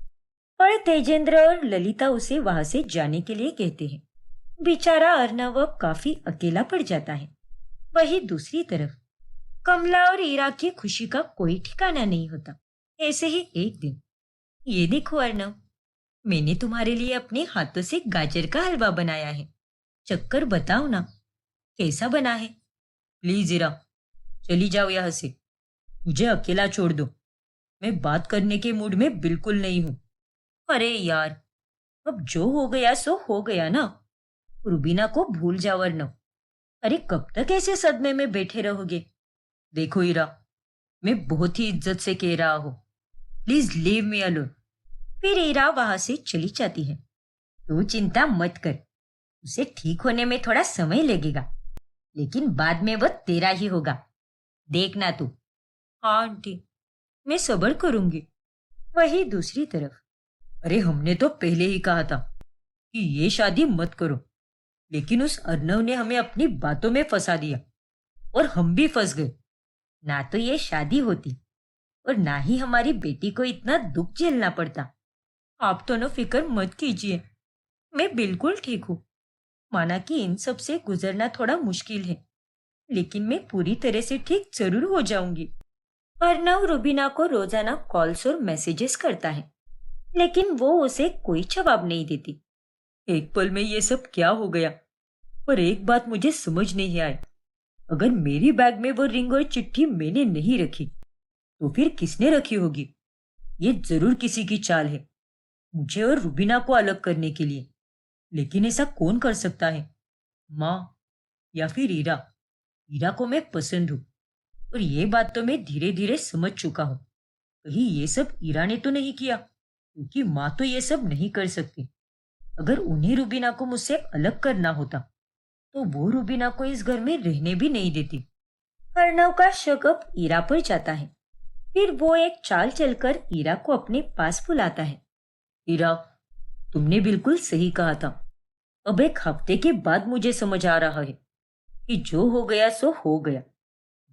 और तेजेंद्र और ललिता उसे वहां से जाने के लिए कहते हैं। बेचारा अर्नव अब काफी अकेला पड़ जाता है। वहीं दूसरी तरफ कमला और ईरा की खुशी का कोई ठिकाना नहीं होता। ऐसे ही एक दिन, ये देखो अर्नव, मैंने तुम्हारे लिए अपने हाथों से गाजर का हलवा बनाया है। चक्कर बताओ ना, कैसा बना है? प्लीज ईरा, चली जाओ यहाँ से। मुझे अकेला छोड़ दो। मैं बात करने के मूड में बिल्कुल नहीं हूं। अरे यार, अब जो हो गया सो हो गया ना। रुबीना को भूल जाओ अर्नव। अरे कब तक ऐसे सदमे में बैठे रहोगे? देखो ईरा, मैं बहुत ही इज्जत से कह रहा हूं, प्लीज लीव मी अलोन। फिर ईरा वहां से चली जाती है। तू चिंता मत कर, उसे ठीक होने में थोड़ा समय लगेगा, लेकिन बाद में वो तेरा ही होगा, देखना तू। हाँ आंटी, मैं सब्र करूंगी। वही दूसरी तरफ, अरे हमने तो पहले ही कहा था कि ये शादी मत करो, लेकिन उस अर्नव ने हमें अपनी बातों में फंसा दिया और हम भी फंस गए। ना तो ये शादी होती और ना ही हमारी बेटी को इतना दुख झेलना पड़ता। आप तो न फिक्र मत कीजिए, मैं बिल्कुल ठीक हूँ। माना कि इन सब से गुजरना थोड़ा मुश्किल है, लेकिन मैं पूरी तरह से ठीक जरूर हो जाऊंगी। अर्नव रुबीना को रोजाना कॉल्स और मैसेजेस करता है, लेकिन वो उसे कोई जवाब नहीं देती। एक पल में ये सब क्या हो गया? पर एक बात मुझे समझ नहीं आई, अगर मेरी बैग में वो रिंग और चिट्ठी मैंने नहीं रखी, तो फिर किसने रखी होगी? ये जरूर किसी की चाल है, मुझे और रुबीना को अलग करने के लिए। लेकिन ऐसा कौन कर सकता है? माँ या फिर ईरा? ईरा को मैं पसंद हूँ, और ये बात तो मैं धीरे धीरे समझ चुका हूँ। कहीं ये सब ईरा ने तो नहीं किया, क्योंकि माँ तो ये सब नहीं कर सकती। अगर उन्हें रुबीना को मुझसे अलग करना होता, तो वो रुबीना को इस घर में रहने भी नहीं देती। अर्नव का शक अब ईरा पर जाता है। फिर वो एक चाल चलकर ईरा को अपने पास बुलाता है। ईरा, तुमने बिल्कुल सही कहा था। अब एक हफ्ते के बाद मुझे समझ आ रहा है कि जो हो गया सो हो गया।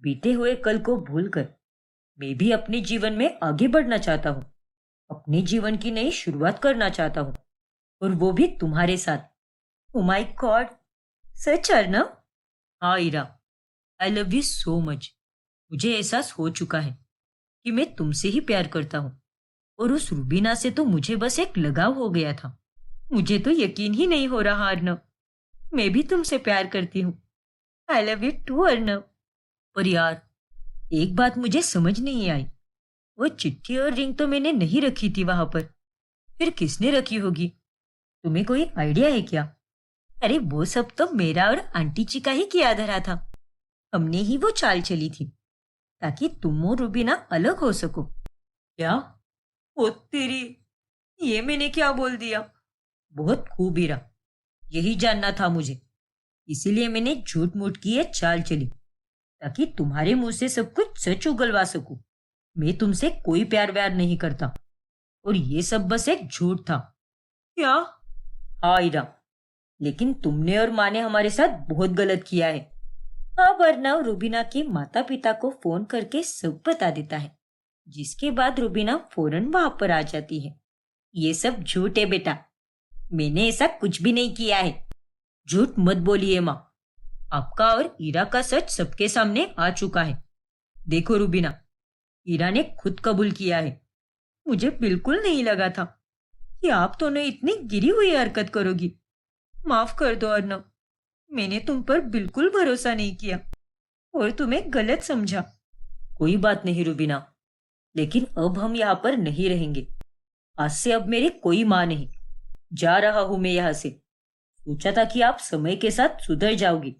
बीते हुए कल को भूलकर मैं भी अपने जीवन में आगे बढ़ना चाहता हूँ, अपने जीवन की नई शुरुआत करना चाहता हूँ, और वो भी तुम्हारे साथ। ओ माय गॉड, सच अर्नव? हाँ Ira, I love you so much. मुझे एहसास हो चुका है कि मैं तुमसे ही प्यार करता हूँ, और उस रुबीना से तो मुझे बस एक लगाव हो गया था। मुझे तो यकीन ही नहीं हो रहा अर्नव, मैं भी तुमसे प्यार करती हूँ। I love you too Arnav. पर यार, एक बात मुझे समझ नहीं आई, वो चिट्ठी और रिंग तो मैंने नहीं रखी थी वहां पर, फिर किसने रखी होगी? तुम्हें कोई आइडिया है क्या? अरे वो सब तो मेरा और आंटी जी का ही किया धरा था। हमने ही वो चाल चली थी ताकि तुम और रुबीना अलग हो सको। क्या? ओ तेरी, ये मैंने क्या बोल दिया? बहुत खूब हीरा, यही जानना था मुझे, इसीलिए मैंने झूठ मूठ की ये चाल चली, ताकि तुम्हारे मुंह से सब कुछ सच उगलवा सकूं। मैं तुमसे कोई प्यार व्यार नहीं करता, और ये सब बस एक झूठ था। क्या? हाँ हीरा, लेकिन तुमने और माँ ने हमारे साथ बहुत गलत किया है। अब अर्नव रुबीना के माता पिता को फोन करके सब बता देता है, जिसके बाद रुबीना फौरन वहां पर आ जाती है। ये सब झूठ है बेटा, मैंने ऐसा कुछ भी नहीं किया है। झूठ मत बोलिए माँ, आपका और ईरा का सच सबके सामने आ चुका है। देखो रुबीना, ईरा ने खुद कबूल किया है। मुझे बिल्कुल नहीं लगा था कि आप दोनों इतनी गिरी हुई हरकत करोगी। माफ कर दो अर्नव, मैंने तुम पर बिल्कुल भरोसा नहीं किया और तुम्हें गलत समझा। कोई बात नहीं रुबीना, लेकिन अब हम यहाँ पर नहीं रहेंगे। आज से अब मेरी कोई माँ नहीं। जा रहा हूं मैं यहाँ से। सोचा था कि आप समय के साथ सुधर जाओगी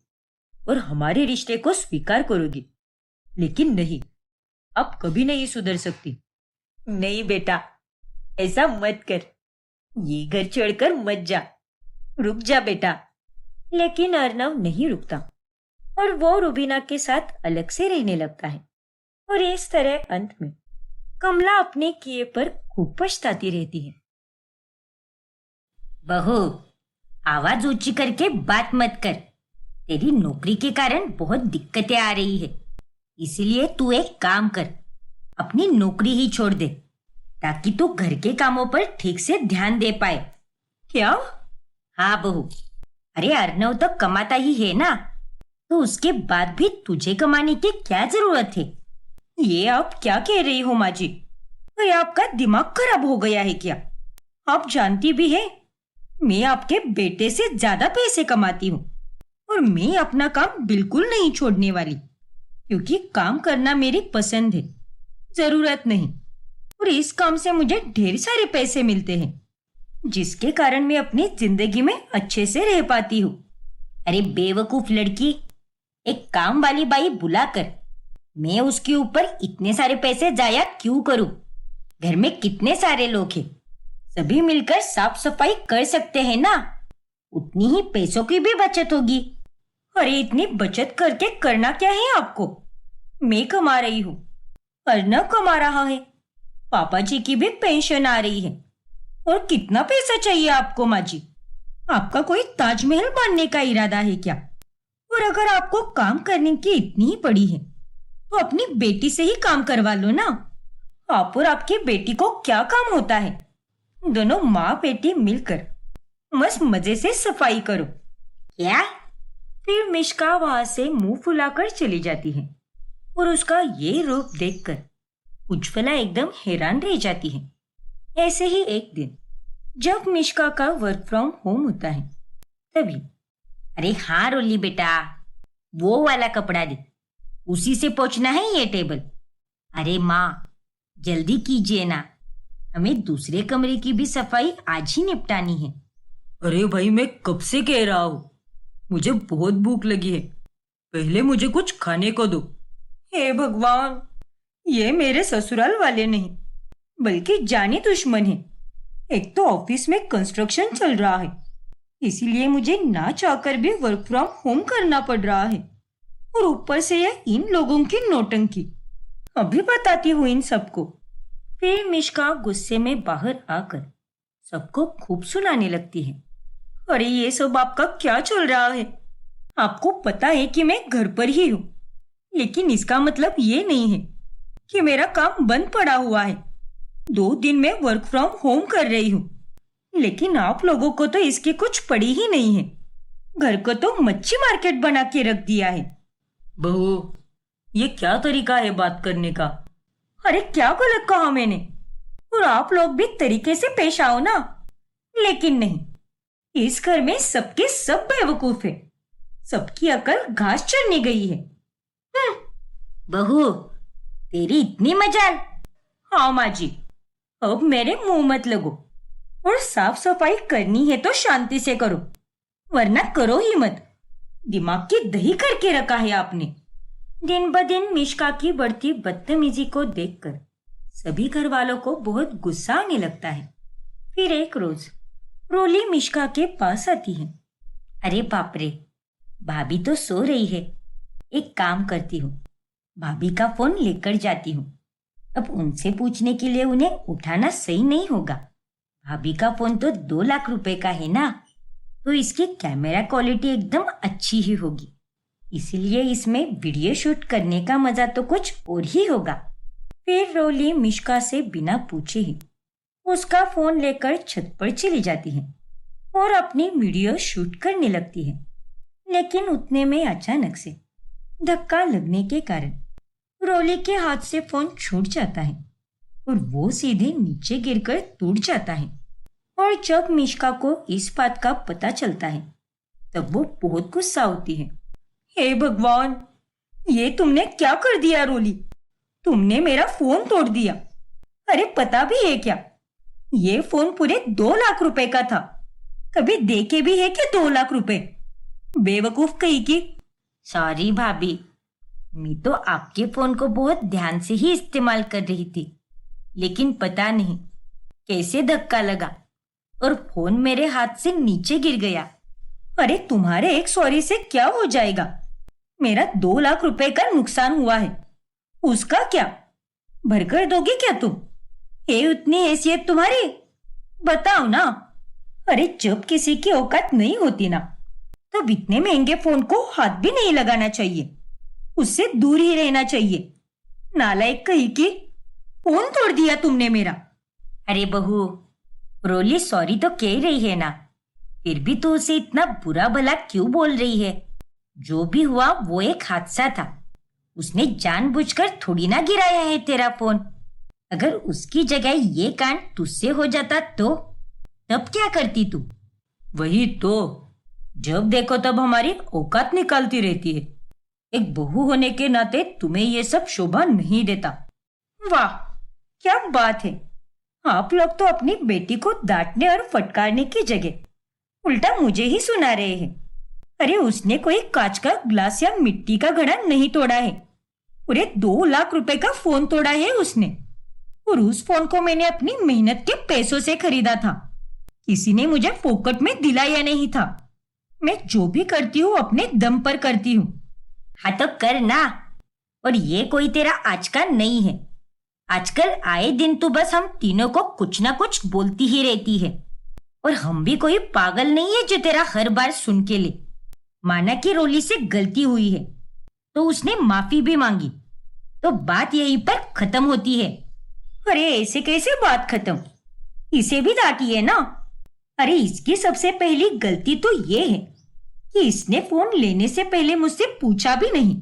और हमारे रिश्ते को स्वीकार करोगी, लेकिन नहीं, आप कभी नहीं सुधर सकती। नहीं बेटा, ऐसा मत कर, ये घर छोड़कर मत जा, रुक जा बेटा। लेकिन अर्नव नहीं रुकता और वो रुबीना के साथ अलग से रहने लगता है। और इस तरह अंत में कमला अपने किए पर खूब पछताती रहती है। बहू, आवाज ऊंची करके बात मत कर। तेरी नौकरी के कारण बहुत दिक्कतें आ रही है, इसलिए तू एक काम कर, अपनी नौकरी ही छोड़ दे, ताकि तू घर के कामों पर ठीक से ध्यान दे पाए। क्या? हाँ बहू, अरे अर्नव तो कमाता ही है ना, तो उसके बाद भी तुझे कमाने की क्या जरूरत है? ये आप क्या कह रही हो माँ जी? अरे आपका दिमाग खराब हो गया है क्या? आप जानती भी है मैं आपके बेटे से ज्यादा पैसे कमाती हूँ और मैं अपना काम बिल्कुल नहीं छोड़ने वाली, क्योंकि काम करना मेरी पसंद है, जरूरत नहीं। और इस काम से मुझे ढेर सारे पैसे मिलते हैं, जिसके कारण मैं अपनी जिंदगी में अच्छे से रह पाती हूँ। अरे बेवकूफ लड़की, एक काम वाली बाई बुलाकर मैं उसके ऊपर इतने सारे पैसे जाया क्यों करूं? घर में कितने सारे लोग हैं, सभी मिलकर साफ सफाई कर सकते हैं ना, उतनी ही पैसों की भी बचत होगी। अरे इतनी बचत करके करना क्या है आपको? मैं कमा रही हूँ, अर्नव कमा रहा है, पापा जी की भी पेंशन आ रही है। और कितना पैसा चाहिए आपको माँ जी? आपका कोई ताजमहल बनने का इरादा है क्या? और अगर आपको काम करने की इतनी ही पड़ी है तो अपनी बेटी से ही काम करवा लो ना। आप और आपकी बेटी को क्या काम होता है? दोनों माँ बेटी मिलकर मस्त मजे से सफाई करो। क्या? फिर मिश्का वहां से मुंह फुलाकर चली जाती है और उसका ये रूप देखकर उज्ज्वला एकदम हैरान रह जाती है। ऐसे ही एक दिन जब मिश्का का वर्क फ्रॉम होम होता है तभी, अरे हाँ रोली बेटा, वो वाला कपड़ा दे, उसी से पोंछना है ये टेबल। अरे माँ जल्दी कीजिए ना, हमें दूसरे कमरे की भी सफाई आज ही निपटानी है। अरे भाई मैं कब से कह रहा हूँ, मुझे बहुत भूख लगी है, पहले मुझे कुछ खाने को दो। हे भगवान, ये मेरे ससुराल वाले नहीं बल्कि जानी दुश्मन है। एक तो ऑफिस में कंस्ट्रक्शन चल रहा है, इसीलिए मुझे ना चाहकर भी वर्क फ्रॉम होम करना पड़ रहा है, और ऊपर से ये इन लोगों की नौटंकी। अभी बताती हूँ इन सबको। फिर मिश्का गुस्से में बाहर आकर सबको खूब सुनाने लगती है। अरे ये सब आपका क्या चल रहा है? आपको पता है कि मैं घर पर ही हूँ, लेकिन इसका मतलब ये नहीं है कि मेरा काम बंद पड़ा हुआ है। 2 दिन में वर्क फ्रॉम होम कर रही हूँ, लेकिन आप लोगों को तो इसकी कुछ पड़ी ही नहीं है। घर को तो मच्छी मार्केट बना के रख दिया है। बहू, ये क्या तरीका है बात करने का? अरे क्या गलत कहा मैंने? और आप लोग भी तरीके से पेश आओ ना। लेकिन नहीं, इस घर में सबके सब बेवकूफ है, सबकी अकल घास चढ़ने गई है। बहू तेरी इतनी मजाल। हाँ माँ जी, अब मेरे मुंह मत लगो, और साफ सफाई करनी है तो शांति से करो, वरना करो ही मत। दिमाग की दही करके रखा है आपने। दिन ब दिन मिश्का की बढ़ती बदतमीजी को देखकर सभी घर वालों को बहुत गुस्सा आने लगता है। फिर एक रोज रोली मिश्का के पास आती है। अरे बाप रे, भाभी तो सो रही है। एक काम करती हूँ, भाभी का फोन लेकर जाती हूँ। अब उनसे पूछने के लिए उन्हें उठाना सही नहीं होगा। भाभी का फोन तो 2 लाख रुपए का है ना, तो इसकी कैमरा क्वालिटी एकदम अच्छी ही होगी, इसीलिए इसमें वीडियो शूट करने का मजा तो कुछ और ही होगा। फिर रोली मिश्का से बिना पूछे ही उसका फोन लेकर छत पर चली जाती है और अपनी वीडियो शूट करने लगती है। लेकिन उतने में अचानक से धक्का लगने के कारण रोली के हाथ से फोन छूट जाता है और वो सीधे नीचे गिरकर टूट जाता है। और जब मिश्का को इस बात का पता चलता है तब वो बहुत गुस्सा होती है। हे भगवान, ये तुमने क्या कर दिया रोली? तुमने मेरा फोन तोड़ दिया। अरे पता भी है क्या, ये फोन पूरे 2 लाख रुपए का था। कभी देखे भी है क्या 2 लाख रुपए? बेवकूफ कहीं की। सॉरी भाभी, मैं तो आपके फोन को बहुत ध्यान से ही इस्तेमाल कर रही थी, लेकिन पता नहीं कैसे धक्का लगा और फोन मेरे हाथ से नीचे गिर गया। अरे तुम्हारे एक सॉरी से क्या हो जाएगा? मेरा 2 लाख रुपए का नुकसान हुआ है, उसका क्या भरकर दोगे क्या तुम? ये उतनी हैसियत तुम्हारी? बताओ ना। अरे जब किसी की औकात नहीं होती ना, तो इतने महंगे फोन को हाथ भी नहीं लगाना चाहिए, उससे दूर ही रहना चाहिए। नालायक कहीं की, फोन तोड़ दिया तुमने मेरा। अरे बहू, रोली सॉरी तो कह रही है ना, फिर भी तू उसे इतना बुरा भला क्यों बोल रही है? जो भी हुआ वो एक हादसा था। उसने जानबूझकर थोड़ी ना गिराया है तेरा फोन। अगर उसकी जगह ये कांड तुझसे हो जाता तो तब क्या करती तू? वही तो, जब देखो तब हमारी औकात निकालती रहती है। एक बहू होने के नाते तुम्हें ये सब शोभा नहीं देता। वाह, क्या बात है! आप लोग तो अपनी बेटी को डांटने और फटकारने की जगह उल्टा मुझे ही सुना रहे हैं। अरे उसने कोई कांच का ग्लास या मिट्टी का घड़ा नहीं तोड़ा है, पूरे 2 लाख रुपए का फोन तोड़ा है उसने। और उस फोन को मैंने अपनी मेहनत के पैसों से खरीदा था, किसी ने मुझे फोकट में दिलाया नहीं था। मैं जो भी करती हूँ अपने दम पर करती हूँ। हाँ तो कर ना। और ये कोई तेरा आज का नहीं है। आजकल आए दिन तू बस हम तीनों को कुछ ना कुछ बोलती ही रहती है। और हम भी कोई पागल नहीं है जो तेरा हर बार सुन के ले। माना कि रोली से गलती हुई है तो उसने माफी भी मांगी, तो बात यहीं पर खत्म होती है। अरे ऐसे कैसे बात खत्म? इसे भी डांटी है ना। अरे इसकी सबसे पहली गलती तो ये है कि इसने फोन लेने से पहले मुझसे पूछा भी नहीं।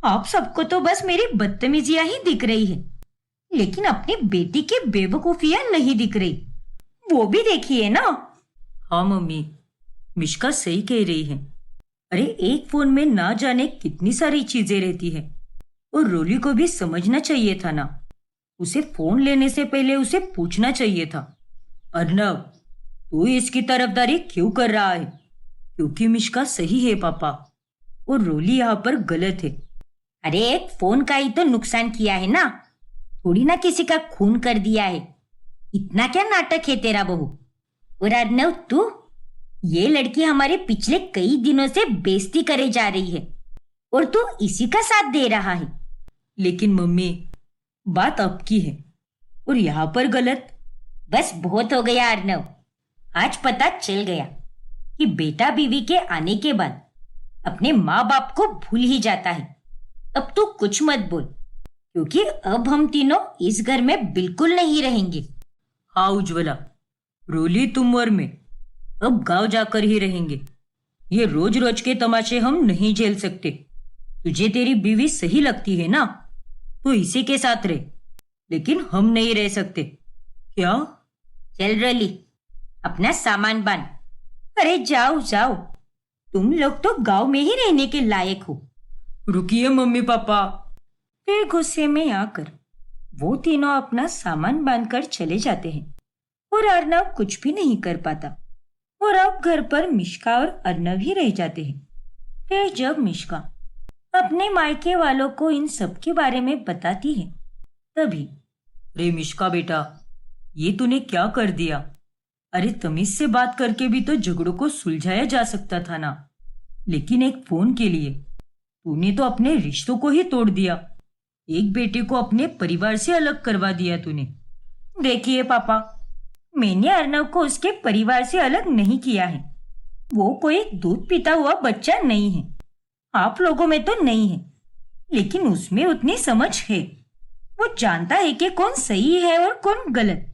आप सबको तो बस मेरी बदतमीजियां ही दिख रही है, लेकिन अपनी बेटी की बेवकूफियां नहीं दिख रही। वो भी देखिए ना। हाँ मम्मी, मिष्का सही कह रही है। अरे एक फोन में ना जाने कितनी सारी चीजें रहती है, और रोली को भी समझना चाहिए था ना। उसे फोन लेने से पहले उसे पूछना चाहिए था। अर्नव, तू इसकी तरफदारी क्यों कर रहा है? क्योंकि मिष्का सही है पापा, और रोली यहाँ पर गलत है। अरे एक फोन का ही तो नुकसान किया है ना, थोड़ी ना किसी का खून कर दिया है। इतना क्या नाटक है तेरा बहू? और अर्नव तू, ये लड़की हमारे पिछले कई दिनों से बेइज्जती करे जा रही है और तू इसी का साथ दे रहा है। लेकिन मम्मी, बात आपकी है और यहाँ पर गलत। बस बहुत हो गया अर्नव। आज पता चल गया कि बेटा बीवी के आने के बाद अपने माँ बाप को भूल ही जाता है। अब तू कुछ मत बोल, क्योंकि अब हम तीनों इस घर में बिल्कुल नहीं रहेंगे। हाँ उज्ज्वला, रोली तुम और मैं अब गांव जाकर ही रहेंगे। ये रोज रोज के तमाशे हम नहीं झेल सकते। तुझे तेरी बीवी सही लगती है ना, तो इसी के साथ रह, लेकिन हम नहीं रह सकते। क्या? चल रोली, अपना सामान बांध। अरे जाओ जाओ, तुम लोग तो गांव में ही रहने के लायक हो। रुकिए मम्मी पापा। फिर गुस्से में आकर वो तीनों अपना सामान बांधकर चले जाते हैं और अर्नव कुछ भी नहीं कर पाता। और अब घर पर मिष्का और अर्नव ही रह जाते हैं। फिर जब मिष्का अपने मायके वालों को इन सब के बारे में बताती है, तभी अरे मिष्का बेटा, ये तूने क्या कर दिया? अरे तमीज से बात करके भी तो झगड़ों को सुलझाया जा सकता था ना, लेकिन एक फोन के लिए तूने तो अपने रिश्तों को ही तोड़ दिया। एक बेटे को अपने परिवार से अलग करवा दिया तूने। देखिए पापा, मैंने अर्नव को उसके परिवार से अलग नहीं किया है। वो कोई दूध पीता हुआ बच्चा नहीं है। आप लोगों में तो नहीं है, लेकिन उसमें उतनी समझ है। वो जानता है कि कौन सही है और कौन गलत।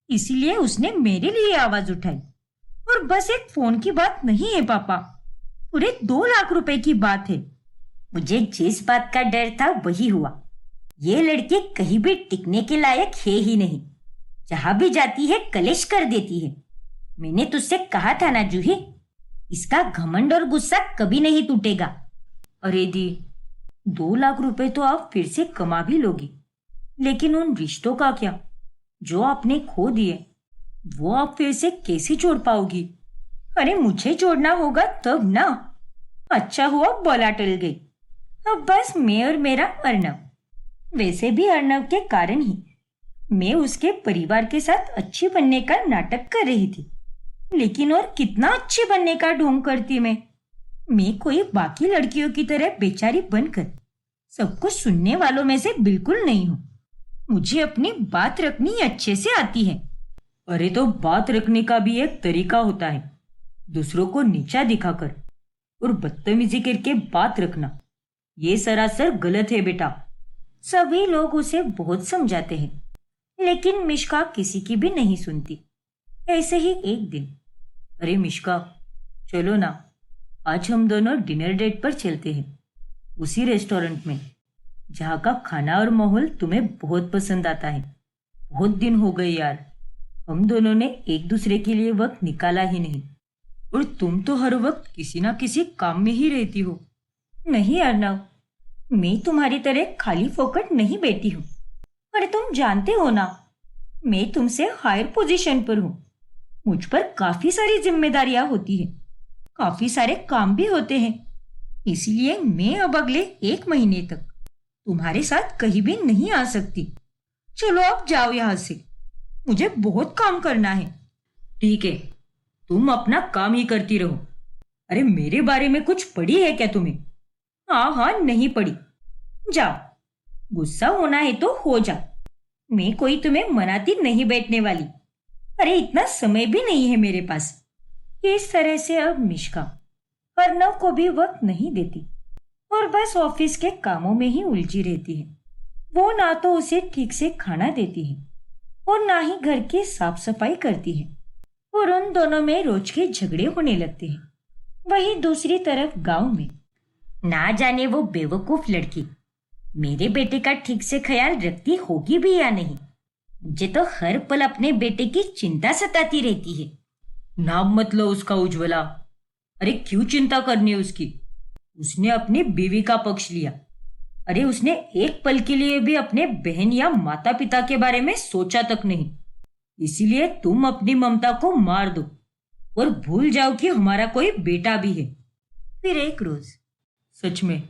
इसीलिए उसने मेरे लिए आवाज उठाई। और बस एक फोन की बात नहीं है पापा, पूरे 2 लाख रुपए की बात है। मुझे जिस बात का डर था वही हुआ। ये लड़की कहीं भी टिकने के लायक है ही नहीं। जहां भी जाती है कलेश कर देती है। मैंने तुझसे कहा था ना जूही, इसका घमंड और गुस्सा कभी नहीं टूटेगा। अरे दी, 2 लाख रुपए तो आप फिर से कमा भी लोगी, लेकिन उन रिश्तों का क्या जो आपने खो दिए? वो आप फिर से कैसे जोड़ पाओगी? अरे मुझे जोड़ना होगा तब ना। अच्छा हुआ बोला टल गई। अब बस मैं और मेरा अर्नव। वैसे भी अर्नव के कारण ही मैं उसके परिवार के साथ अच्छी बनने का नाटक कर रही थी, लेकिन और कितना अच्छी बनने का ढोंग करती मैं कोई बाकी लड़कियों की तरह बेचारी बनकर सब कुछ सुनने वालों में से बिल्कुल नहीं हूँ। मुझे अपनी बात रखनी अच्छे से आती है। अरे तो बात रखने का भी एक तरीका होता है, दूसरों को नीचा दिखाकर और बदतमीजी करके बात रखना, ये सरासर गलत है बेटा। सभी लोग उसे बहुत समझाते हैं, लेकिन मिश्का किसी की भी नहीं सुनती। ऐसे ही एक दिन, अरे मिश्का, चलो ना, आज हम दोनों डिनर डेट पर चलते हैं, उसी रेस्टोरेंट में जहाँ का खाना और माहौल तुम्हें बहुत पसंद आता है। बहुत दिन हो गए यार, हम दोनों ने एक दूसरे के लिए वक्त निकाला ही नहीं, और तुम तो हर वक्त किसी ना किसी काम में ही रहती हो। नहीं अर्नव, मैं तुम्हारी तरह खाली फोकट नहीं बैठी हूँ। पर तुम जानते हो ना, मैं तुमसे हायर पोजीशन पर हूँ। मुझ पर काफी सारी जिम्मेदारियां होती हैं, काफी सारे काम भी होते हैं। इसलिए मैं अब अगले 1 महीने तक तुम्हारे साथ कहीं भी नहीं आ सकती। चलो अब जाओ यहाँ से, मुझे बहुत काम करना है। ठीक है, तुम अपना काम ही करती रहो। अरे मेरे बारे में कुछ पड़ी है क्या तुम्हें? हाँ हाँ, नहीं पड़ी। जाओ, गुस्सा होना है तो हो जाओ, मैं कोई तुम्हें मनाती नहीं बैठने वाली। अरे इतना समय भी नहीं है मेरे पास। इस तरह से अब मिश्का अर्नव को भी वक्त नहीं देती और बस ऑफिस के कामों में ही उलझी रहती है। वो ना तो उसे ठीक से खाना देती है और ना ही घर की साफ सफाई करती है, और उन दोनों में रोज के झगड़े होने लगते हैं। वहीं दूसरी तरफ गांव में ना जाने वो बेवकूफ लड़की मेरे बेटे का ठीक से ख्याल रखती होगी भी या नहीं। मुझे तो हर पल अपने बेटे की चिंता सताती रहती है। नाम मत लो उसका उज्ज्वला। अरे क्यों चिंता करनी है उसकी? उसने अपनी बीवी का पक्ष लिया। अरे उसने एक पल के लिए भी अपने बहन या माता पिता के बारे में सोचा तक नहीं। इसीलिए तुम अपनी ममता को मार दो और भूल जाओ कि हमारा कोई बेटा भी है। फिर एक रोज, सच में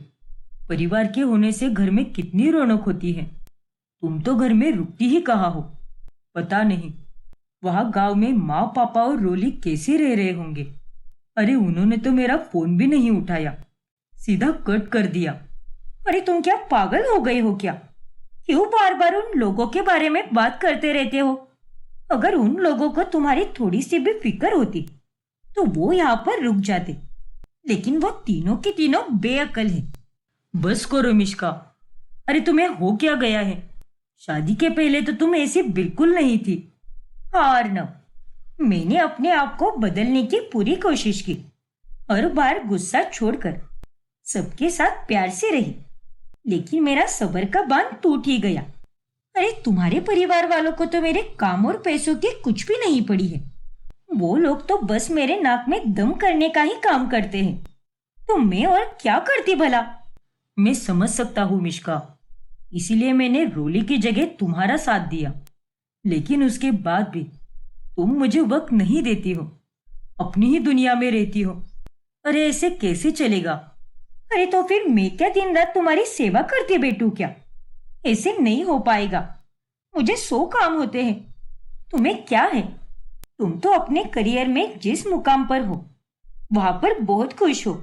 परिवार के होने से घर में कितनी रौनक होती है। तुम तो घर में रुकती ही कहाँ हो? पता नहीं वहां गांव में माँ पापा और रोली कैसे रह रहे होंगे। अरे उन्होंने तो मेरा फोन भी नहीं उठाया, सीधा कट कर दिया। अरे तुम क्या पागल हो गए हो क्या? क्यों बार बार उन लोगों के बारे में बात करते रहते हो? अगर उन लोगों को तुम्हारी थोड़ी सी भी फिक्र होती तो वो यहाँ पर रुक जाते, लेकिन वो तीनों के तीनों बेअकल हैं। बस करो मिश्का। अरे तुम्हें हो क्या गया है? शादी के पहले तो तुम ऐसी बिल्कुल नहीं थी। हाँ अर्नव, मैंने अपने आप को बदलने की पूरी कोशिश की। हर बार गुस्सा छोड़कर सबके साथ प्यार से रही, लेकिन मेरा सब्र का बांध टूट ही गया। अरे तुम्हारे परिवार वालों को तो मेरे काम और पैसों की कुछ भी नहीं पड़ी है। वो लोग तो बस मेरे नाक में दम करने का ही काम करते हैं। तो मैं और क्या करती भला? मैं समझ सकता हूँ मिश्का, इसीलिए मैंने रोली की जगह तुम्हारा साथ दिया। लेकिन उसके बाद भी तुम मुझे वक्त नहीं देती हो, अपनी ही दुनिया में रहती हो। अरे ऐसे कैसे चलेगा? अरे तो फिर मैं क्या दिन रात तुम्हारी सेवा करती बैठूं क्या? ऐसे नहीं हो पाएगा। मुझे 100 काम होते हैं। तुम्हें क्या है? तुम तो अपने करियर में जिस मुकाम पर हो वहां पर बहुत खुश हो,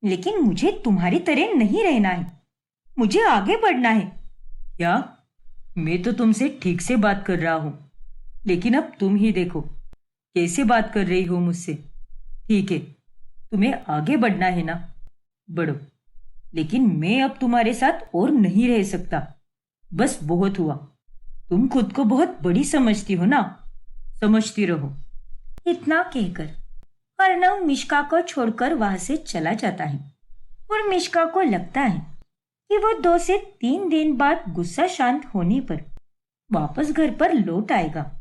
लेकिन मुझे तुम्हारी तरह नहीं रहना है। मुझे आगे बढ़ना है। क्या? मैं तो तुमसे ठीक से बात कर रहा हूँ, लेकिन अब तुम ही देखो कैसे बात कर रही हो मुझसे। ठीक है, तुम्हें आगे बढ़ना है ना, बढ़ो, लेकिन मैं अब तुम्हारे साथ और नहीं रह सकता। बस बहुत हुआ। तुम खुद को बहुत बड़ी समझती हो ना, समझती रहो। इतना कहकर अर्नव मिश्का को छोड़कर वहां से चला जाता है, और मिश्का को लगता है कि वो 2 से 3 दिन बाद गुस्सा शांत होने पर वापस घर पर लौट आएगा,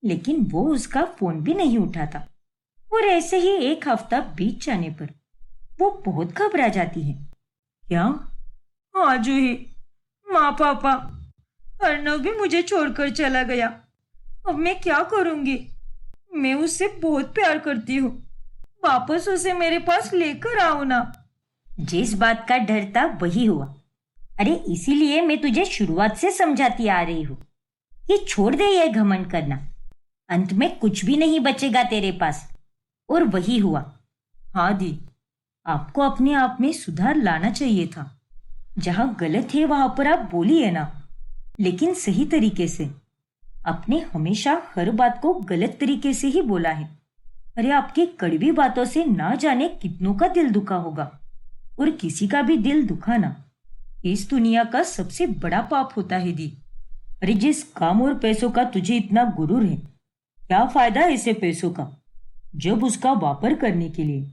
लेकिन वो उसका फोन भी नहीं उठाता। और ऐसे ही 1 हफ्ता बीत जाने पर वो बहुत घबरा जाती है। क्या? आज ही माँ पापा, अर्नव भी मुझे छोड़कर चला गया। अब मैं क्या करूंगी? मैं उससे बहुत प्यार करती हूँ। वापस उसे मेरे पास लेकर आओ ना। जिस बात का डर था वही हुआ। अरे इसीलिए मैं तुझे शुरुआत से समझाती आ रही हूँ कि छोड़ दे ये घमंड करना, अंत में कुछ भी नहीं बचेगा तेरे पास। और वही हुआ। हाँ दी, आपको अपने आप में सुधार लाना चाहिए था। जहां गलत है वहां पर आप बोलिए ना, लेकिन सही तरीके से। आपने हमेशा हर बात को गलत तरीके से ही बोला है। अरे आपकी कड़वी बातों से ना जाने कितनों का दिल दुखा होगा, और किसी का भी दिल दुखाना इस दुनिया का सबसे बड़ा पाप होता है दी। अरे जिस काम और पैसों का तुझे इतना गुरूर है, क्या फायदा है इसे पैसों का, जब उसका वापर करने के लिए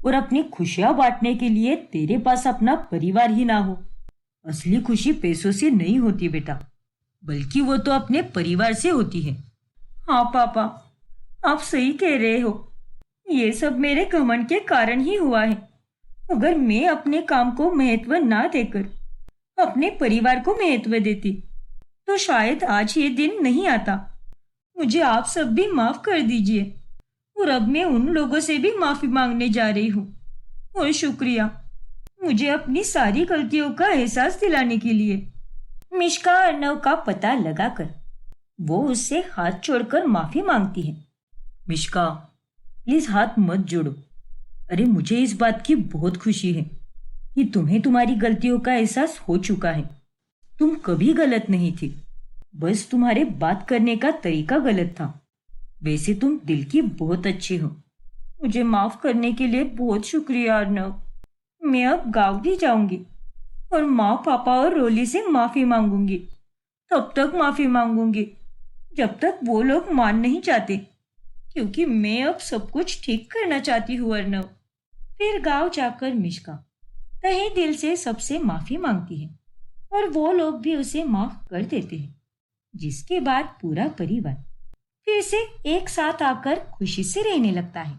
और अपनी खुशियां बांटने के लिए तेरे पास अपना परिवार ही ना हो। असली खुशी पैसों से नहीं होती बेटा, बल्कि वो तो अपने परिवार से होती है। हाँ पापा, आप सही कह रहे हो। ये सब मेरे घमंड के कारण ही हुआ है। अगर मैं अपने काम को महत्व ना देकर अपने परिवार को महत्व देती तो शायद आज ये दिन नहीं आता। मुझे आप सब भी माफ कर दीजिए और अब मैं उन लोगों से भी माफी मांगने जा रही हूँ। और शुक्रिया मुझे अपनी सारी गलतियों का एहसास दिलाने के लिए। मिष्का अर्णव का पता लगाकर वो उससे हाथ जोड़कर माफी मांगती है। मिष्का, प्लीज हाथ मत जोड़ो। अरे मुझे इस बात की बहुत खुशी है कि तुम्हें तुम्हारी गलतियों का एहसास हो चुका है। तुम कभी गलत नहीं थी, बस तुम्हारे बात करने का तरीका गलत था। वैसे तुम दिल की बहुत अच्छी हो। मुझे माफ करने के लिए बहुत शुक्रिया अर्णव। मैं अब गाँव भी जाऊंगी और माँ पापा और रोली से माफी मांगूंगी। तब तक माफी मांगूंगी जब तक वो लोग मान नहीं जाते, क्योंकि मैं अब सब कुछ ठीक करना चाहती हूँ अर्णव। फिर गांव जाकर मिष्का तहे दिल से सबसे माफी मांगती है और वो लोग भी उसे माफ कर देते हैं, जिसके बाद पूरा परिवार फिर से एक साथ आकर खुशी से रहने लगता है।